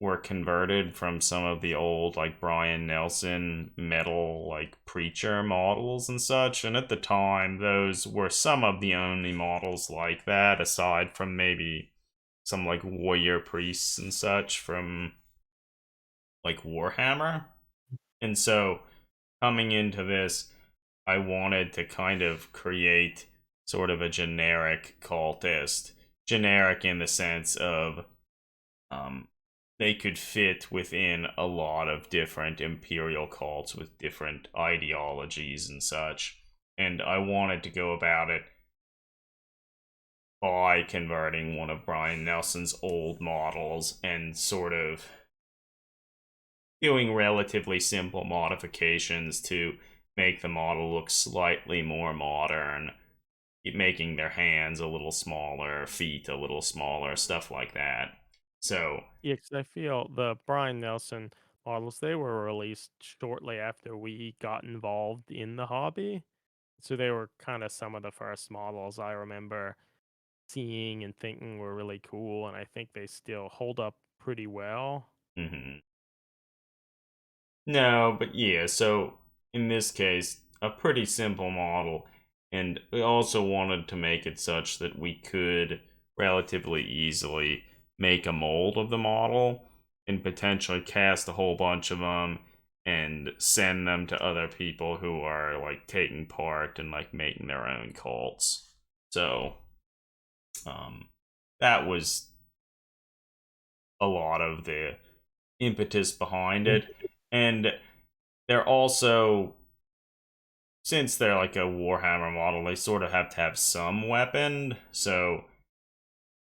were converted from some of the old like Brian Nelson metal like preacher models and such, and at the time those were some of the only models like that aside from maybe some like warrior priests and such from like Warhammer. And so coming into this, I wanted to kind of create sort of a generic cultist. Generic in the sense of um, they could fit within a lot of different Imperial cults with different ideologies and such. And I wanted to go about it by converting one of Brian Nelson's old models and sort of doing relatively simple modifications to make the model look slightly more modern, making their hands a little smaller, feet a little smaller, stuff like that. So, Yeah, because I feel the Brian Nelson models, they were released shortly after we got involved in the hobby. So they were kind of some of the first models I remember seeing and thinking were really cool, and I think they still hold up pretty well. mhm. No, but yeah, so in this case, a pretty simple model, and we also wanted to make it such that we could relatively easily make a mold of the model and potentially cast a whole bunch of them and send them to other people who are like taking part and like making their own cults. So, um, that was a lot of the impetus behind it. And they're also, since they're like a Warhammer model, they sort of have to have some weapon. So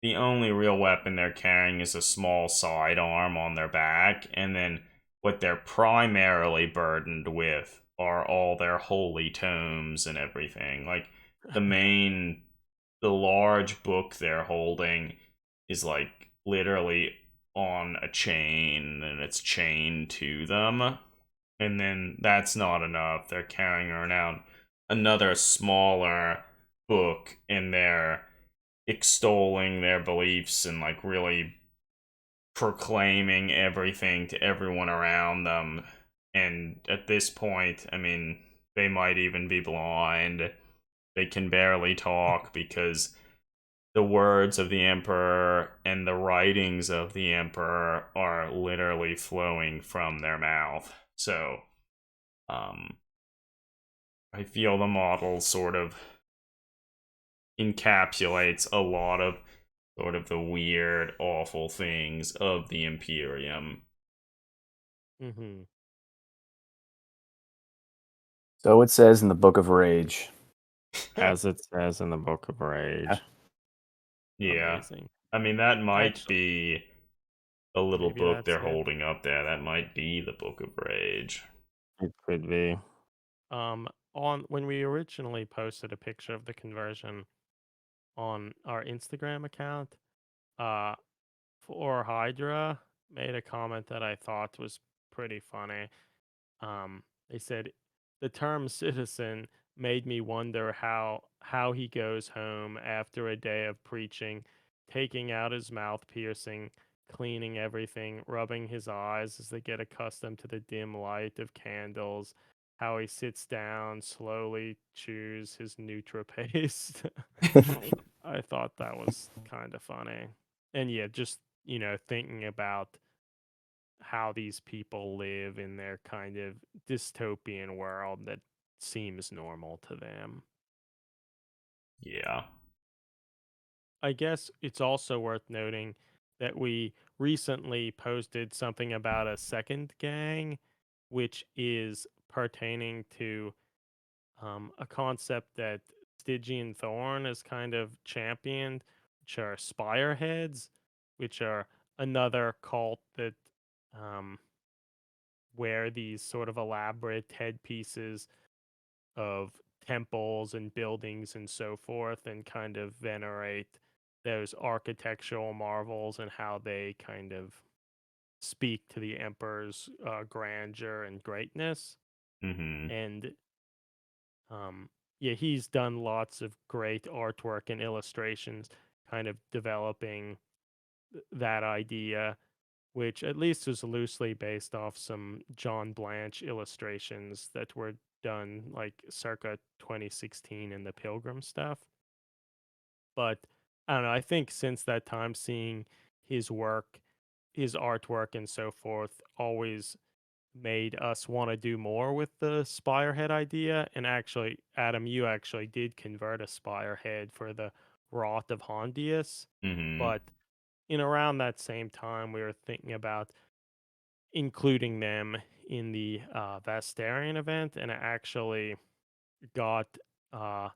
the only real weapon they're carrying is a small sidearm on their back, and then what they're primarily burdened with are all their holy tomes and everything. Like the large book they're holding is like literally on a chain, and it's chained to them. And then that's not enough. They're carrying around another smaller book, and they're extolling their beliefs and like really proclaiming everything to everyone around them. And at this point, I mean, they might even be blind. They can barely talk because the words of the Emperor and the writings of the Emperor are literally flowing from their mouth. So, I feel the model sort of encapsulates a lot of sort of the weird, awful things of the Imperium. Mm-hmm. So it says in the Book of Rage. As it says in the Book of Rage. Yeah. Amazing. I mean, that might Actually, be a little maybe book that's they're it. holding up there. That might be the Book of Rage. It could be. On when we originally posted a picture of the conversion on our Instagram account, for Hydra made a comment that I thought was pretty funny. They said the term citizen made me wonder how he goes home after a day of preaching, taking out his mouth piercing, cleaning everything, rubbing his eyes as they get accustomed to the dim light of candles, how he sits down, slowly chews his Nutra-Paste. I thought that was kind of funny. And yeah, just, thinking about how these people live in their kind of dystopian world that seems normal to them. Yeah. I guess it's also worth noting that we recently posted something about a second gang, which is pertaining to a concept that Stygian Thorn has kind of championed, which are Spireheads, which are another cult that um, wear these sort of elaborate headpieces of temples and buildings and so forth, and kind of venerate those architectural marvels and how they kind of speak to the emperor's grandeur and greatness. Mm-hmm. And yeah, he's done lots of great artwork and illustrations, kind of developing that idea, which at least was loosely based off some John Blanche illustrations that were done like circa 2016 in the Pilgrim stuff. But I don't know, I think since that time, seeing his work, his artwork, and so forth always made us want to do more with the Spirehead idea. And actually, Adam, you actually did convert a Spirehead for the Wrath of Hondius. Mm-hmm. But in around that same time, we were thinking about including them in the Vastarian event, and I actually got uh,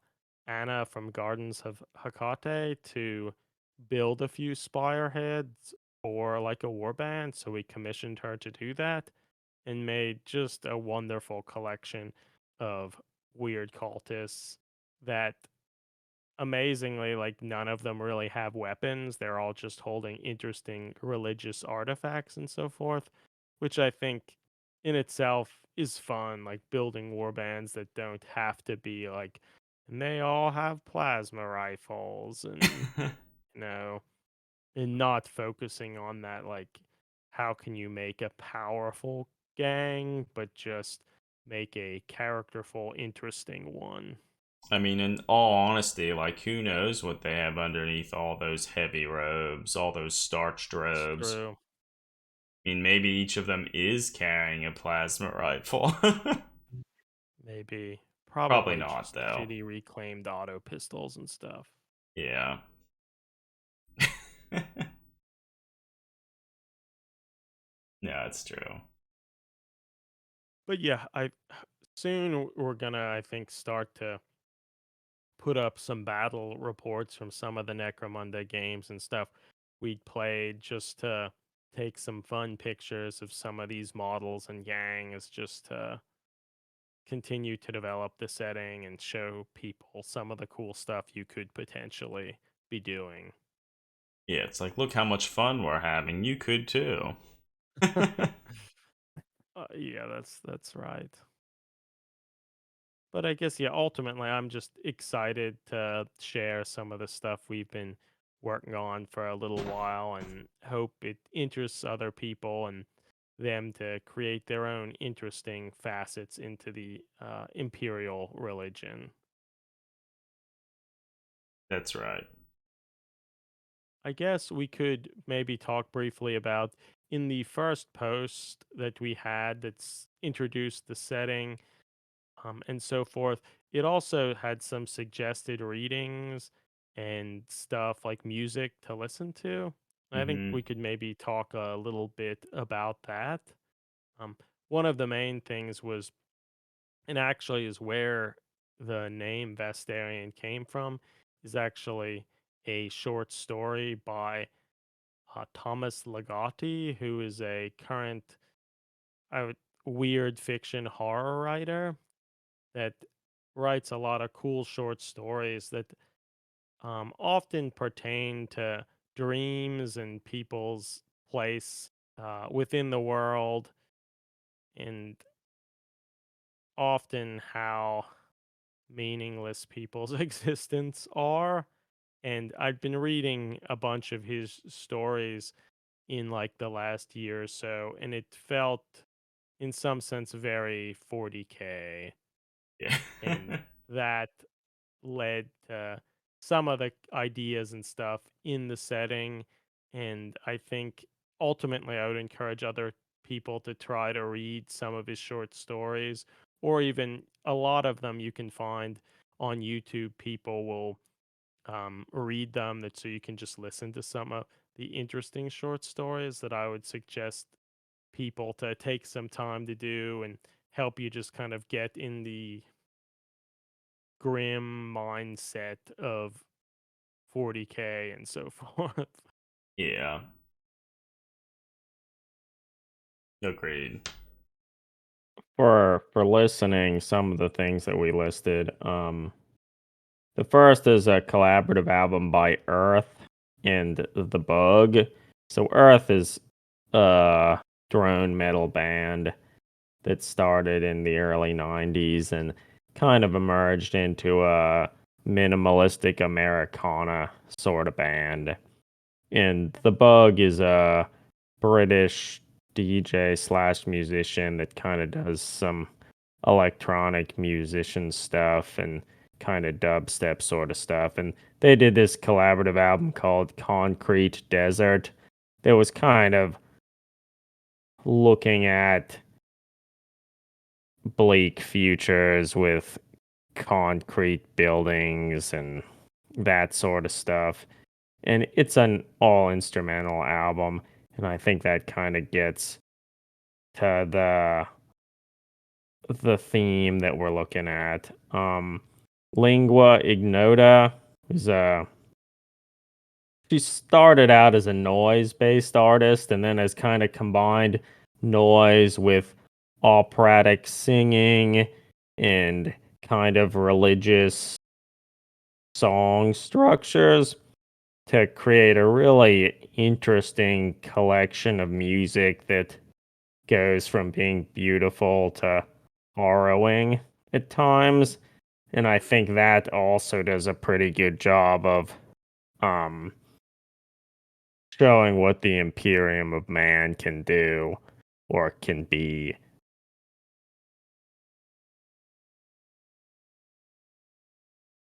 Anna from Gardens of Hecate to build a few Spireheads for like a warband, so we commissioned her to do that and made just a wonderful collection of weird cultists that amazingly, like, none of them really have weapons. They're all just holding interesting religious artifacts and so forth, which I think in itself is fun, like building war bands that don't have to be like, and they all have plasma rifles and, you know, and not focusing on that, like, how can you make a powerful gang, but just make a characterful, interesting one. I mean, in all honesty, like, who knows what they have underneath all those heavy robes, all those starched It's robes. true. I mean, maybe each of them is carrying a plasma rifle. Maybe. Probably Probably not, just though. shitty reclaimed auto pistols and stuff. Yeah. Yeah, it's true. But yeah, soon we're gonna, I think, start to put up some battle reports from some of the Necromunda games and stuff we played, just to take some fun pictures of some of these models and gangs, just to continue to develop the setting and show people some of the cool stuff you could potentially be doing. Yeah, it's like, look how much fun we're having. You could too. Yeah, that's right. But I guess, yeah, ultimately, I'm just excited to share some of the stuff we've been working on for a little while, and hope it interests other people and them to create their own interesting facets into the Imperial religion. That's right. I guess we could maybe talk briefly about, in the first post that we had that's introduced the setting, and so forth. It also had some suggested readings and stuff like music to listen to. I think Mm-hmm. we could maybe talk a little bit about that. Um, One of the main things was, and actually is where the name Vastarian came from, is actually a short story by Thomas Ligotti, who is a current weird fiction horror writer that writes a lot of cool short stories that often pertain to dreams and people's place within the world, and often how meaningless people's existence are. And I've been reading a bunch of his stories in like the last year or so, and it felt in some sense very 40K. Yeah. And that led to some of the ideas and stuff in the setting. And I think ultimately I would encourage other people to try to read some of his short stories, or even a lot of them you can find on YouTube. People will read them, that so you can just listen to some of the interesting short stories that I would suggest people to take some time to do, and help you just kind of get in the grim mindset of 40K and so forth. Yeah. Agreed. For listening, some of the things that we listed, the first is a collaborative album by Earth and The Bug. So Earth is a drone metal band that started in the early 90s and kind of emerged into a minimalistic Americana sort of band. And The Bug is a British DJ slash musician that kind of does some electronic musician stuff and kind of dubstep sort of stuff. And they did this collaborative album called Concrete Desert that was kind of looking at bleak futures with concrete buildings and that sort of stuff. And it's an all instrumental album, and I think that kind of gets to the theme that we're looking at. Lingua Ignota is she started out as a noise based artist and then has kind of combined noise with operatic singing and kind of religious song structures to create a really interesting collection of music that goes from being beautiful to harrowing at times. And I think that also does a pretty good job of um showing what the Imperium of man can do or can be.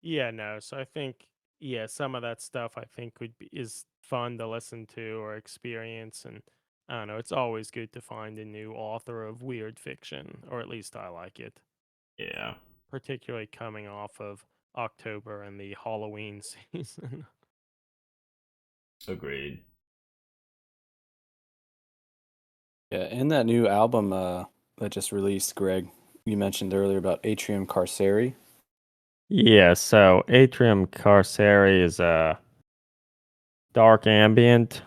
Yeah, no. So I think, yeah, some of that stuff I think is fun to listen to or experience. And I don't know, it's always good to find a new author of weird fiction, or at least I like it, Yeah. particularly coming off of October and the Halloween season. Agreed. Yeah, and that new album that just released, Greg, you mentioned earlier about Atrium Carceri. Yeah, so Atrium Carceri is a dark ambient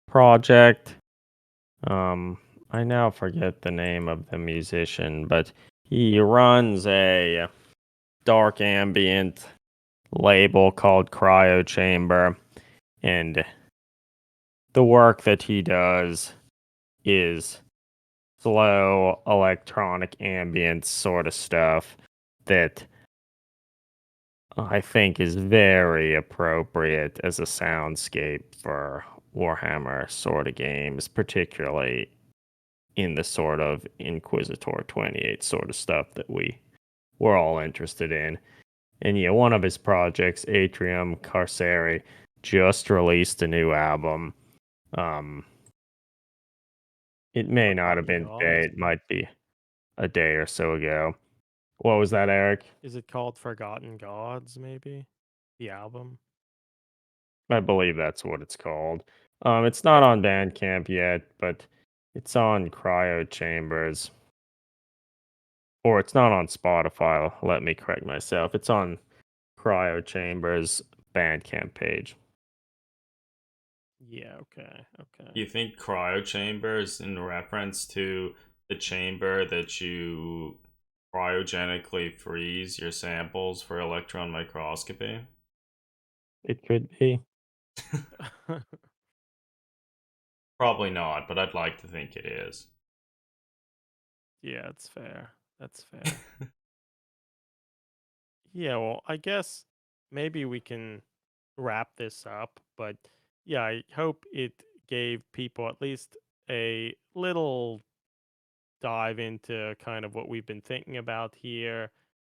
project. I now forget the name of the musician, but he runs a dark ambient label called Cryo Chamber, and the work that he does is slow electronic ambient sort of stuff that I think is very appropriate as a soundscape for Warhammer sort of games, particularly in the sort of Inquisitor 28 sort of stuff that we're all interested in. And yeah, one of his projects, Atrium Carceri, just released a new album. It may not have Forgotten been today, Gods? it might be a day or so ago. What was that, Eric? Is it called Forgotten Gods, maybe? The album? I believe that's what it's called. It's not on Bandcamp yet, but it's on Cryo Chambers. Or it's not on Spotify. Let me correct myself. It's on Cryo Chambers Bandcamp page. Yeah, okay, okay. You think cryo chamber is in reference to the chamber that you cryogenically freeze your samples for electron microscopy? It could be. Probably not, but I'd like to think it is. Yeah, it's fair. That's fair. Yeah, well, I guess maybe we can wrap this up, but yeah, I hope it gave people at least a little dive into kind of what we've been thinking about here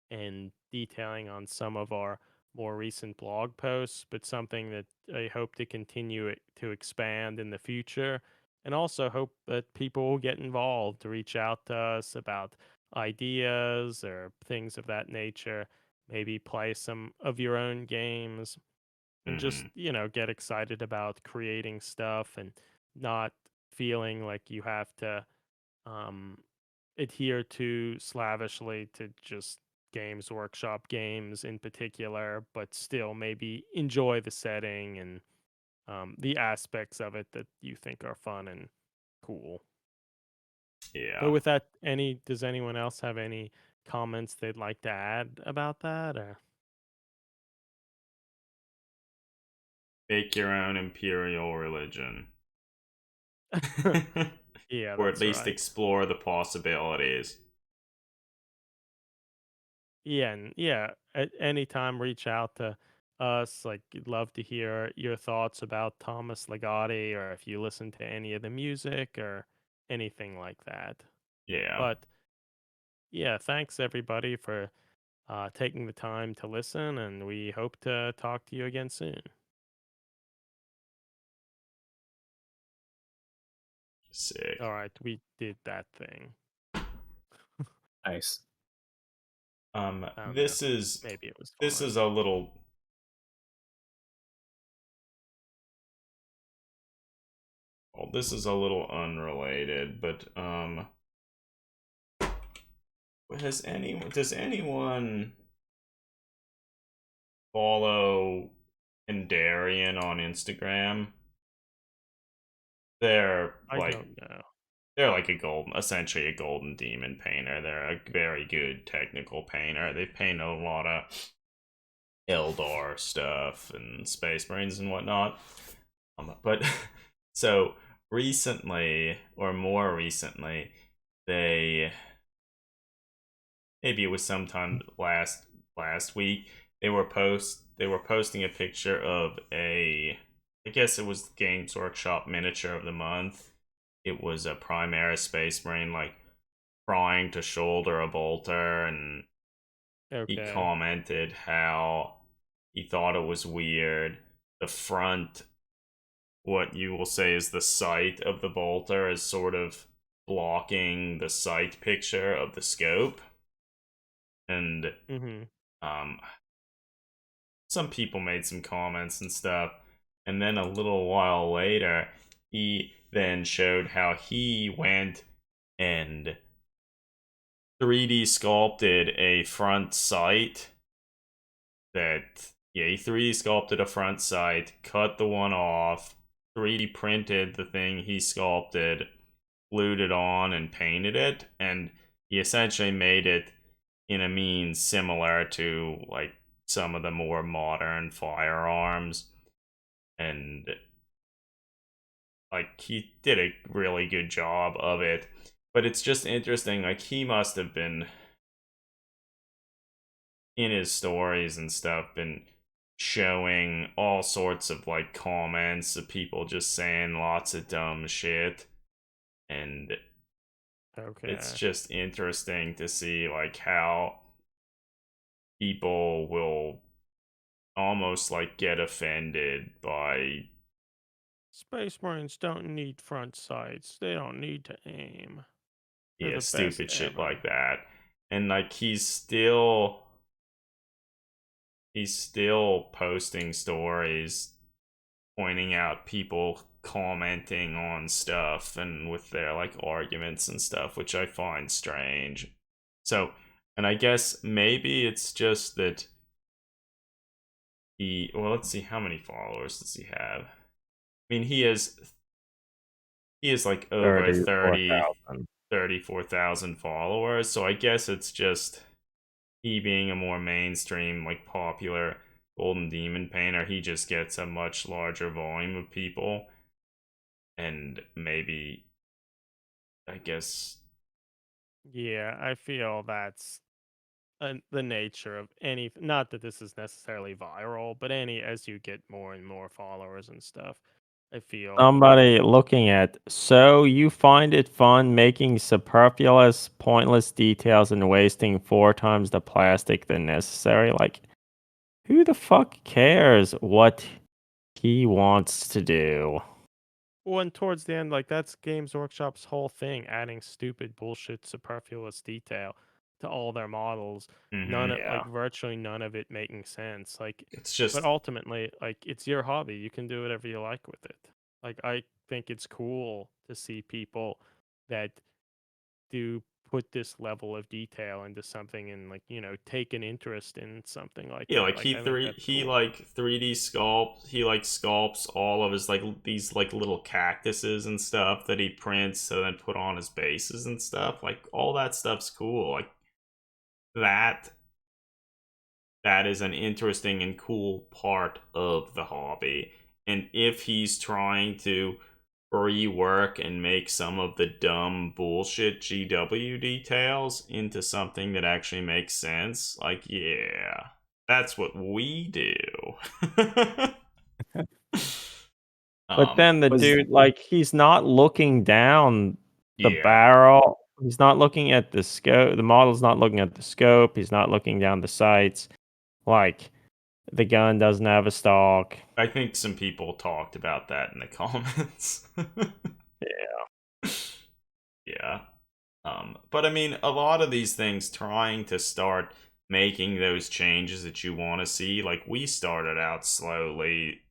and detailing on some of our more recent blog posts, but something that I hope to continue to expand in the future. And also hope that people will get involved to reach out to us about ideas or things of that nature. Maybe play some of your own games and just, Hmm. get excited about creating stuff and not feeling like you have to um, adhere to slavishly to just Games Workshop games in particular, but still maybe enjoy the setting and the aspects of it that you think are fun and cool. But Yeah. with that, does anyone else have any comments they'd like to add about that? Or Make your own imperial religion. yeah, Or at that's least right. explore the possibilities. Yeah, and yeah, at any time reach out to us. Like, love to hear your thoughts about Thomas Ligotti, or if you listen to any of the music or anything like that. Yeah. But yeah, thanks everybody for taking the time to listen, and we hope to talk to you again soon. Sick. All right, we did that thing. Nice. I don't know. This is Maybe it was this fine. is a little well, this is a little unrelated, but does anyone follow Endarian on Instagram? They're I like don't know. they're like essentially a golden demon painter. They're a very good technical painter. They paint a lot of Eldar stuff and Space Marines and whatnot. But so recently, or more recently, they maybe it was sometime last week. They were posting a picture of I guess it was Games Workshop miniature of the month. It was a Primaris Space Marine like trying to shoulder a bolter, and he Okay. commented how he thought it was weird. The front, what you will say is the sight of the bolter, is sort of blocking the sight picture of the scope. And Mm-hmm. um, some people made some comments and stuff. And then a little while later, then showed how he went and 3D sculpted a front sight he 3D sculpted a front sight, cut the one off, 3D printed the thing he sculpted, glued it on, and painted it, and he essentially made it in a means similar to like some of the more modern firearms, and like he did a really good job of it. But it's just interesting, like he must have been in his stories and stuff been showing all sorts of like comments of people just saying lots of dumb shit, and it's just interesting to see like how people will almost like get offended by Space Marines don't need front sights. They don't need to aim. They're the stupid best shit ever. like that. And like he's still posting stories pointing out people commenting on stuff and with their like arguments and stuff, which I find strange. So, and I guess maybe it's just that let's see, how many followers does he have? I mean, he has like over 34,000 followers, so I guess it's just he being a more mainstream, like popular Golden Demon painter, he just gets a much larger volume of people. And maybe, I guess... Yeah, I feel that's the nature of any... Not that this is necessarily viral, but as you get more and more followers and stuff, I feel... Somebody looking at, so you find it fun making superfluous, pointless details and wasting 4 times the plastic than necessary? Like, who the fuck cares what he wants to do? Well, and towards the end, like, that's Games Workshop's whole thing, adding stupid bullshit superfluous detail to all their models. Virtually none of it making sense. Like, it's just... But ultimately, like, it's your hobby. You can do whatever you like with it. Like, I think it's cool to see people that do put this level of detail into something and, like, take an interest in something like Yeah, that. like I think that's cool. like 3D sculpts all of his like these like little cactuses and stuff that he prints to then put on his bases and stuff. Like all that stuff's cool. Like that is an interesting and cool part of the hobby. And if he's trying to rework and make some of the dumb bullshit GW details into something that actually makes sense, like, yeah, that's what we do. But then the dude, like, he's not looking down the Yeah. barrel. He's not looking at the scope. The model's not looking at the scope. He's not looking down the sights. Like, the gun doesn't have a stock. I think some people talked about that in the comments. Yeah. Yeah. But I mean, a lot of these things trying to start making those changes that you want to see, like we started out slowly.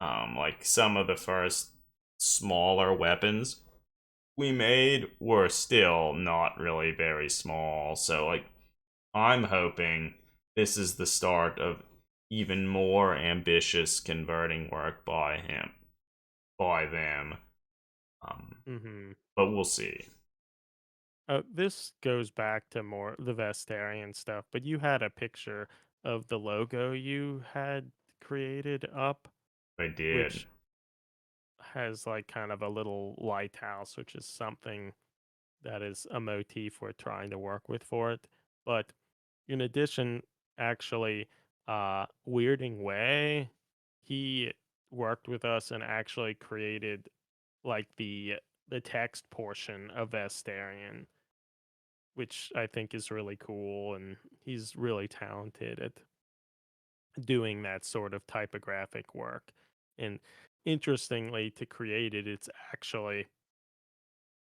Like some of the first smaller weapons we made were still not really very small. So like I'm hoping this is the start of even more ambitious converting work by them. But we'll see. This goes back to more the Vastarian stuff, but you had a picture of the logo you had created up. I did. Which has like kind of a little lighthouse, which is something that is a motif we're trying to work with for it. But in addition, actually, Weirding Way, he worked with us and actually created like the text portion of Vastarian, which I think is really cool, and he's really talented at doing that sort of typographic work. And interestingly, to create it, it's actually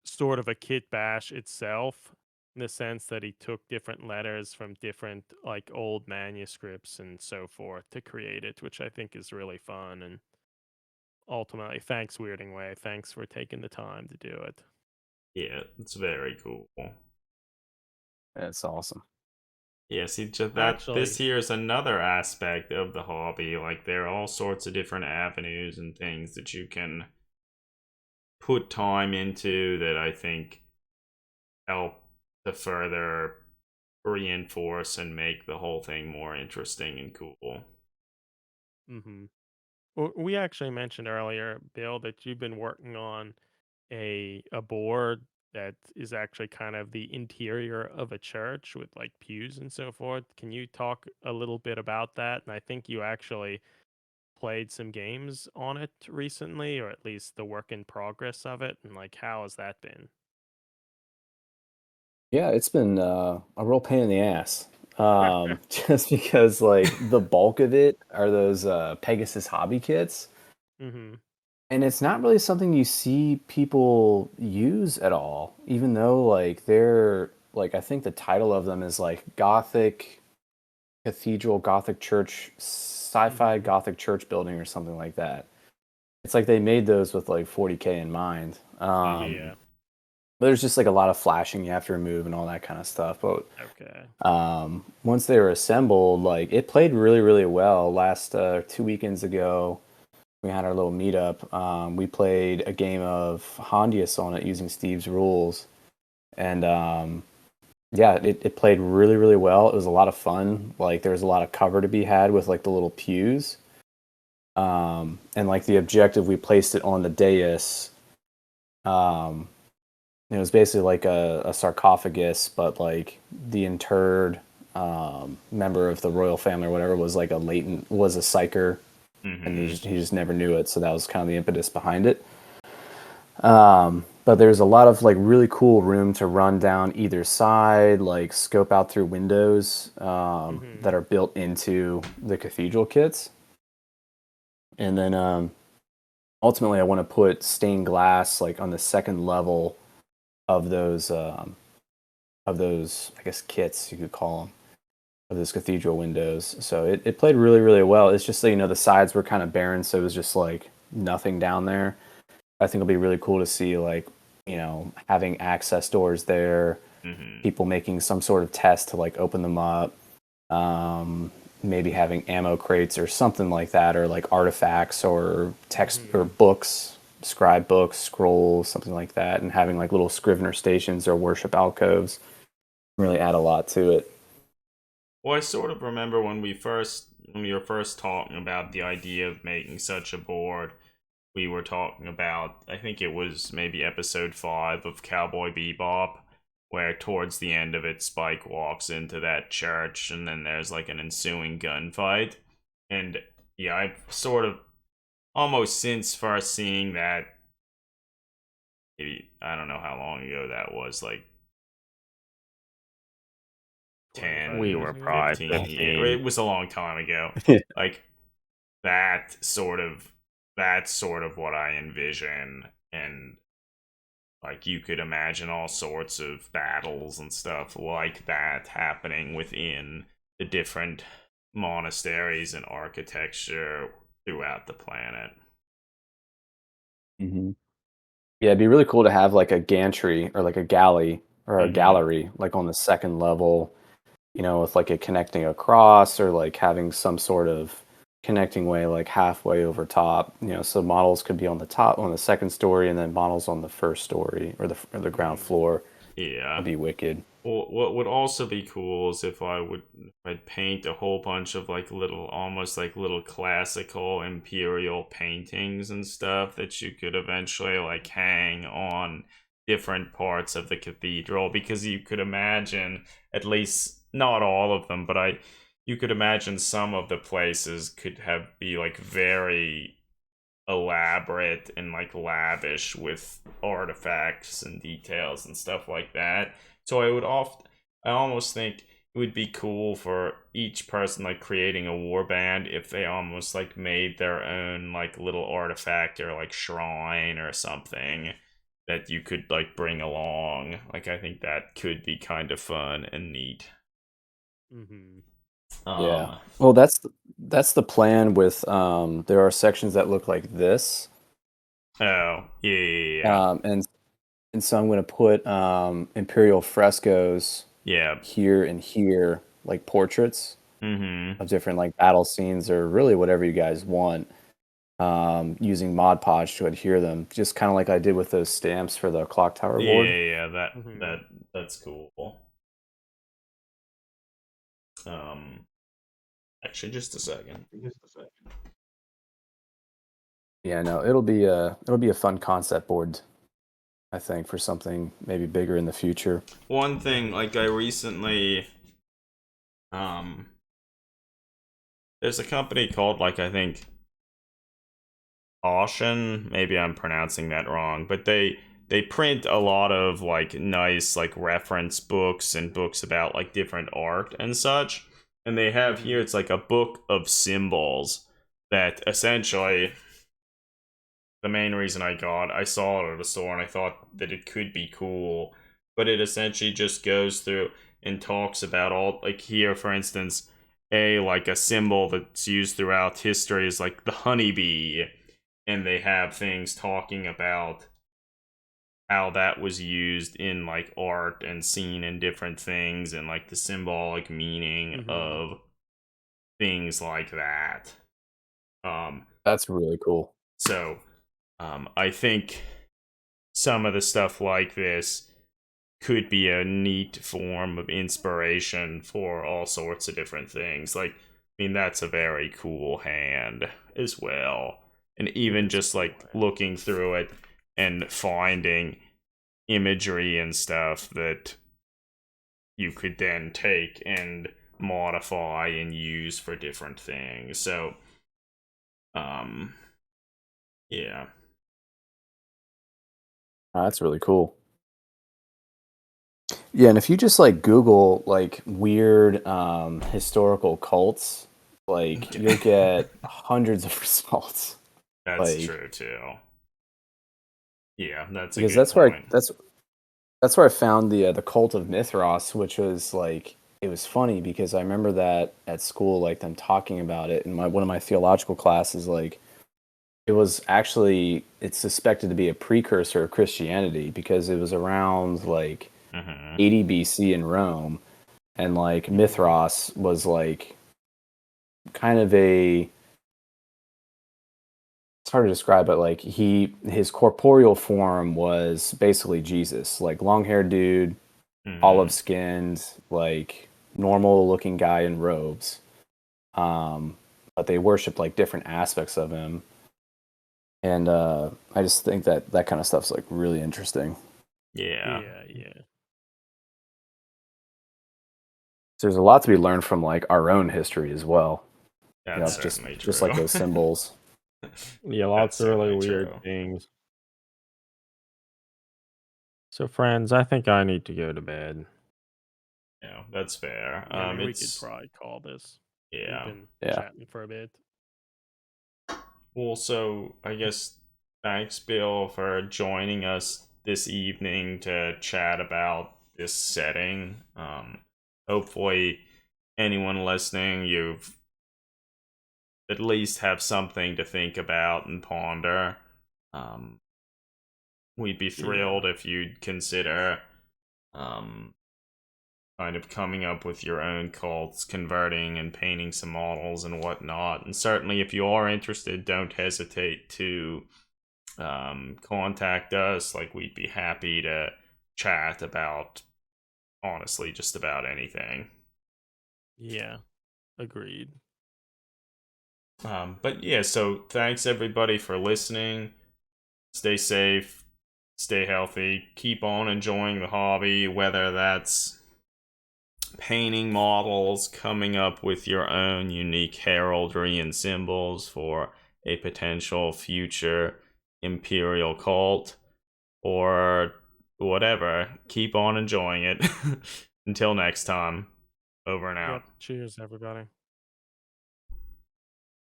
sort of a kit bash itself, in the sense that he took different letters from different like old manuscripts and so forth to create it, which I think is really fun. And ultimately, thanks Weirding Way. Thanks for taking the time to do it. Yeah, it's very cool. That's awesome. Yeah, see, just Actually, this here is another aspect of the hobby. Like, there are all sorts of different avenues and things that you can put time into that I think help to further reinforce and make the whole thing more interesting and cool. mm-hmm. We actually mentioned earlier, Bill, that you've been working on a board that is actually kind of the interior of a church with like pews and so forth. Can you talk a little bit about that? And I think you actually played some games on it recently, or at least the work in progress of it. And like, how has that been? Yeah, it's been a real pain in the ass. Just because like the bulk of it are those Pegasus hobby kits. Mm-hmm. And it's not really something you see people use at all, even though like they're like I think the title of them is like Gothic Cathedral, Gothic Church, Sci-Fi Mm-hmm. Gothic Church Building or something like that. It's like they made those with like 40K in mind. Yeah. But there's just like a lot of flashing you have to remove and all that kind of stuff. But Okay. once they were assembled, like it played really, really well. Last 2 weekends ago, we had our little meetup. We played a game of Hondius on it using Steve's rules, and yeah, it played really, really well. It was a lot of fun. Like there was a lot of cover to be had with like the little pews, and like the objective, we placed it on the dais. Um, it was basically like a sarcophagus, but like the interred member of the royal family or whatever was like was a psyker, and he just never knew it. So that was kind of the impetus behind it. But there's a lot of like really cool room to run down either side, like scope out through windows that are built into the cathedral kits. And then ultimately, I want to put stained glass like on the second level of those I guess kits you could call them, of those cathedral windows. So it played really, really well. It's just that, the sides were kind of barren, so it was just like nothing down there. I think it'll be really cool to see like, having access doors there, people making some sort of test to like open them up, maybe having ammo crates or something like that, or like artifacts or text or books, scribe books, scrolls, something like that, and having like little scrivener stations or worship alcoves really add a lot to it. Well, I sort of remember when we were first talking about the idea of making such a board, we were talking about, I think it was maybe episode 5 of Cowboy Bebop, where towards the end of it, Spike walks into that church, and then there's like an ensuing gunfight. And yeah, I've sort of almost since first seeing that, maybe, I don't know how long ago that was, like 10, We were probably 15 15. years. It was a long time ago. Like, that's sort of what I envision, and like you could imagine all sorts of battles and stuff like that happening within the different monasteries and architecture throughout the planet. Mm-hmm. Yeah, it'd be really cool to have like a gantry or like a galley or a gallery like on the second level, with like a connecting across or like having some sort of connecting way like halfway over top, so models could be on the top on the second story and then models on the first story or the ground floor. Yeah. That'd be wicked. Well, what would also be cool is if I'd paint a whole bunch of like almost like little classical Imperial paintings and stuff that you could eventually like hang on different parts of the cathedral, because you could imagine, at least not all of them, but you could imagine some of the places could be like very elaborate and like lavish with artifacts and details and stuff like that. So I almost think it would be cool for each person like creating a warband if they almost like made their own like little artifact or like shrine or something that you could like bring along. Like, I think that could be kind of fun and neat. Yeah. Well, that's the plan with there are sections that look like this, Oh, yeah. And so I'm going to put Imperial frescoes Yeah. here and here, like portraits Mm-hmm. of different like battle scenes or really whatever you guys want, using Mod Podge to adhere them, just kind of like I did with those stamps for the clock tower board. Yeah, Mhm. that's cool. Actually, just a second. Yeah, no, it'll be a fun concept board, I think, for something maybe bigger in the future. One thing, like I recently, there's a company called like I think Ocean. Maybe I'm pronouncing that wrong, but they print a lot of like nice like reference books and books about like different art and such. And they have here it's like a book of symbols that essentially the main reason I saw it at a store and I thought that it could be cool, but it essentially just goes through and talks about all like here for instance like a symbol that's used throughout history is like the honeybee, and they have things talking about how that was used in like art and seen in different things and like the symbolic meaning of things like that. That's really cool. So I think some of the stuff like this could be a neat form of inspiration for all sorts of different things. Like, I mean, that's a very cool hand as well. And even just like looking through it and finding imagery and stuff that you could then take and modify and use for different things. So, yeah. That's really cool. Yeah, and if you just like Google like weird historical cults, like you'll get hundreds of results. That's Like, true too. Yeah, that's a because good point. that's where I found the cult of Mithras, which was like it was funny because I remember that at school, like them talking about it in one of my theological classes, like it was actually it's suspected to be a precursor of Christianity because it was around like 80 BC in Rome, and like Mithras was like kind of a it's hard to describe, but like his corporeal form was basically Jesus, like long haired dude, olive skinned, like normal looking guy in robes. But they worshipped like different aspects of him, and I just think that that kind of stuff's like really interesting. Yeah. There's a lot to be learned from like our own history as well. That's Just certainly true. just like those symbols. Yeah, lots of really certainly weird true. things. So, friends, I think I need to go to bed. Yeah, that's fair. Yeah, I mean, we could It's probably call this. yeah. We've been Yeah. chatting for a bit. Well, so I guess thanks, Bill, for joining us this evening to chat about this setting. Hopefully, anyone listening, you've at least have something to think about and ponder. We'd be thrilled if you'd consider kind of coming up with your own cults, converting and painting some models and whatnot. And certainly, if you are interested, don't hesitate to contact us. Like, we'd be happy to chat about, honestly, just about anything. Yeah, agreed. But yeah, so thanks everybody for listening. Stay safe, stay healthy, keep on enjoying the hobby, whether that's painting models, coming up with your own unique heraldry and symbols for a potential future Imperial cult, or whatever. Keep on enjoying it. Until next time, over and out. Yep. Cheers, everybody.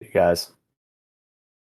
You guys.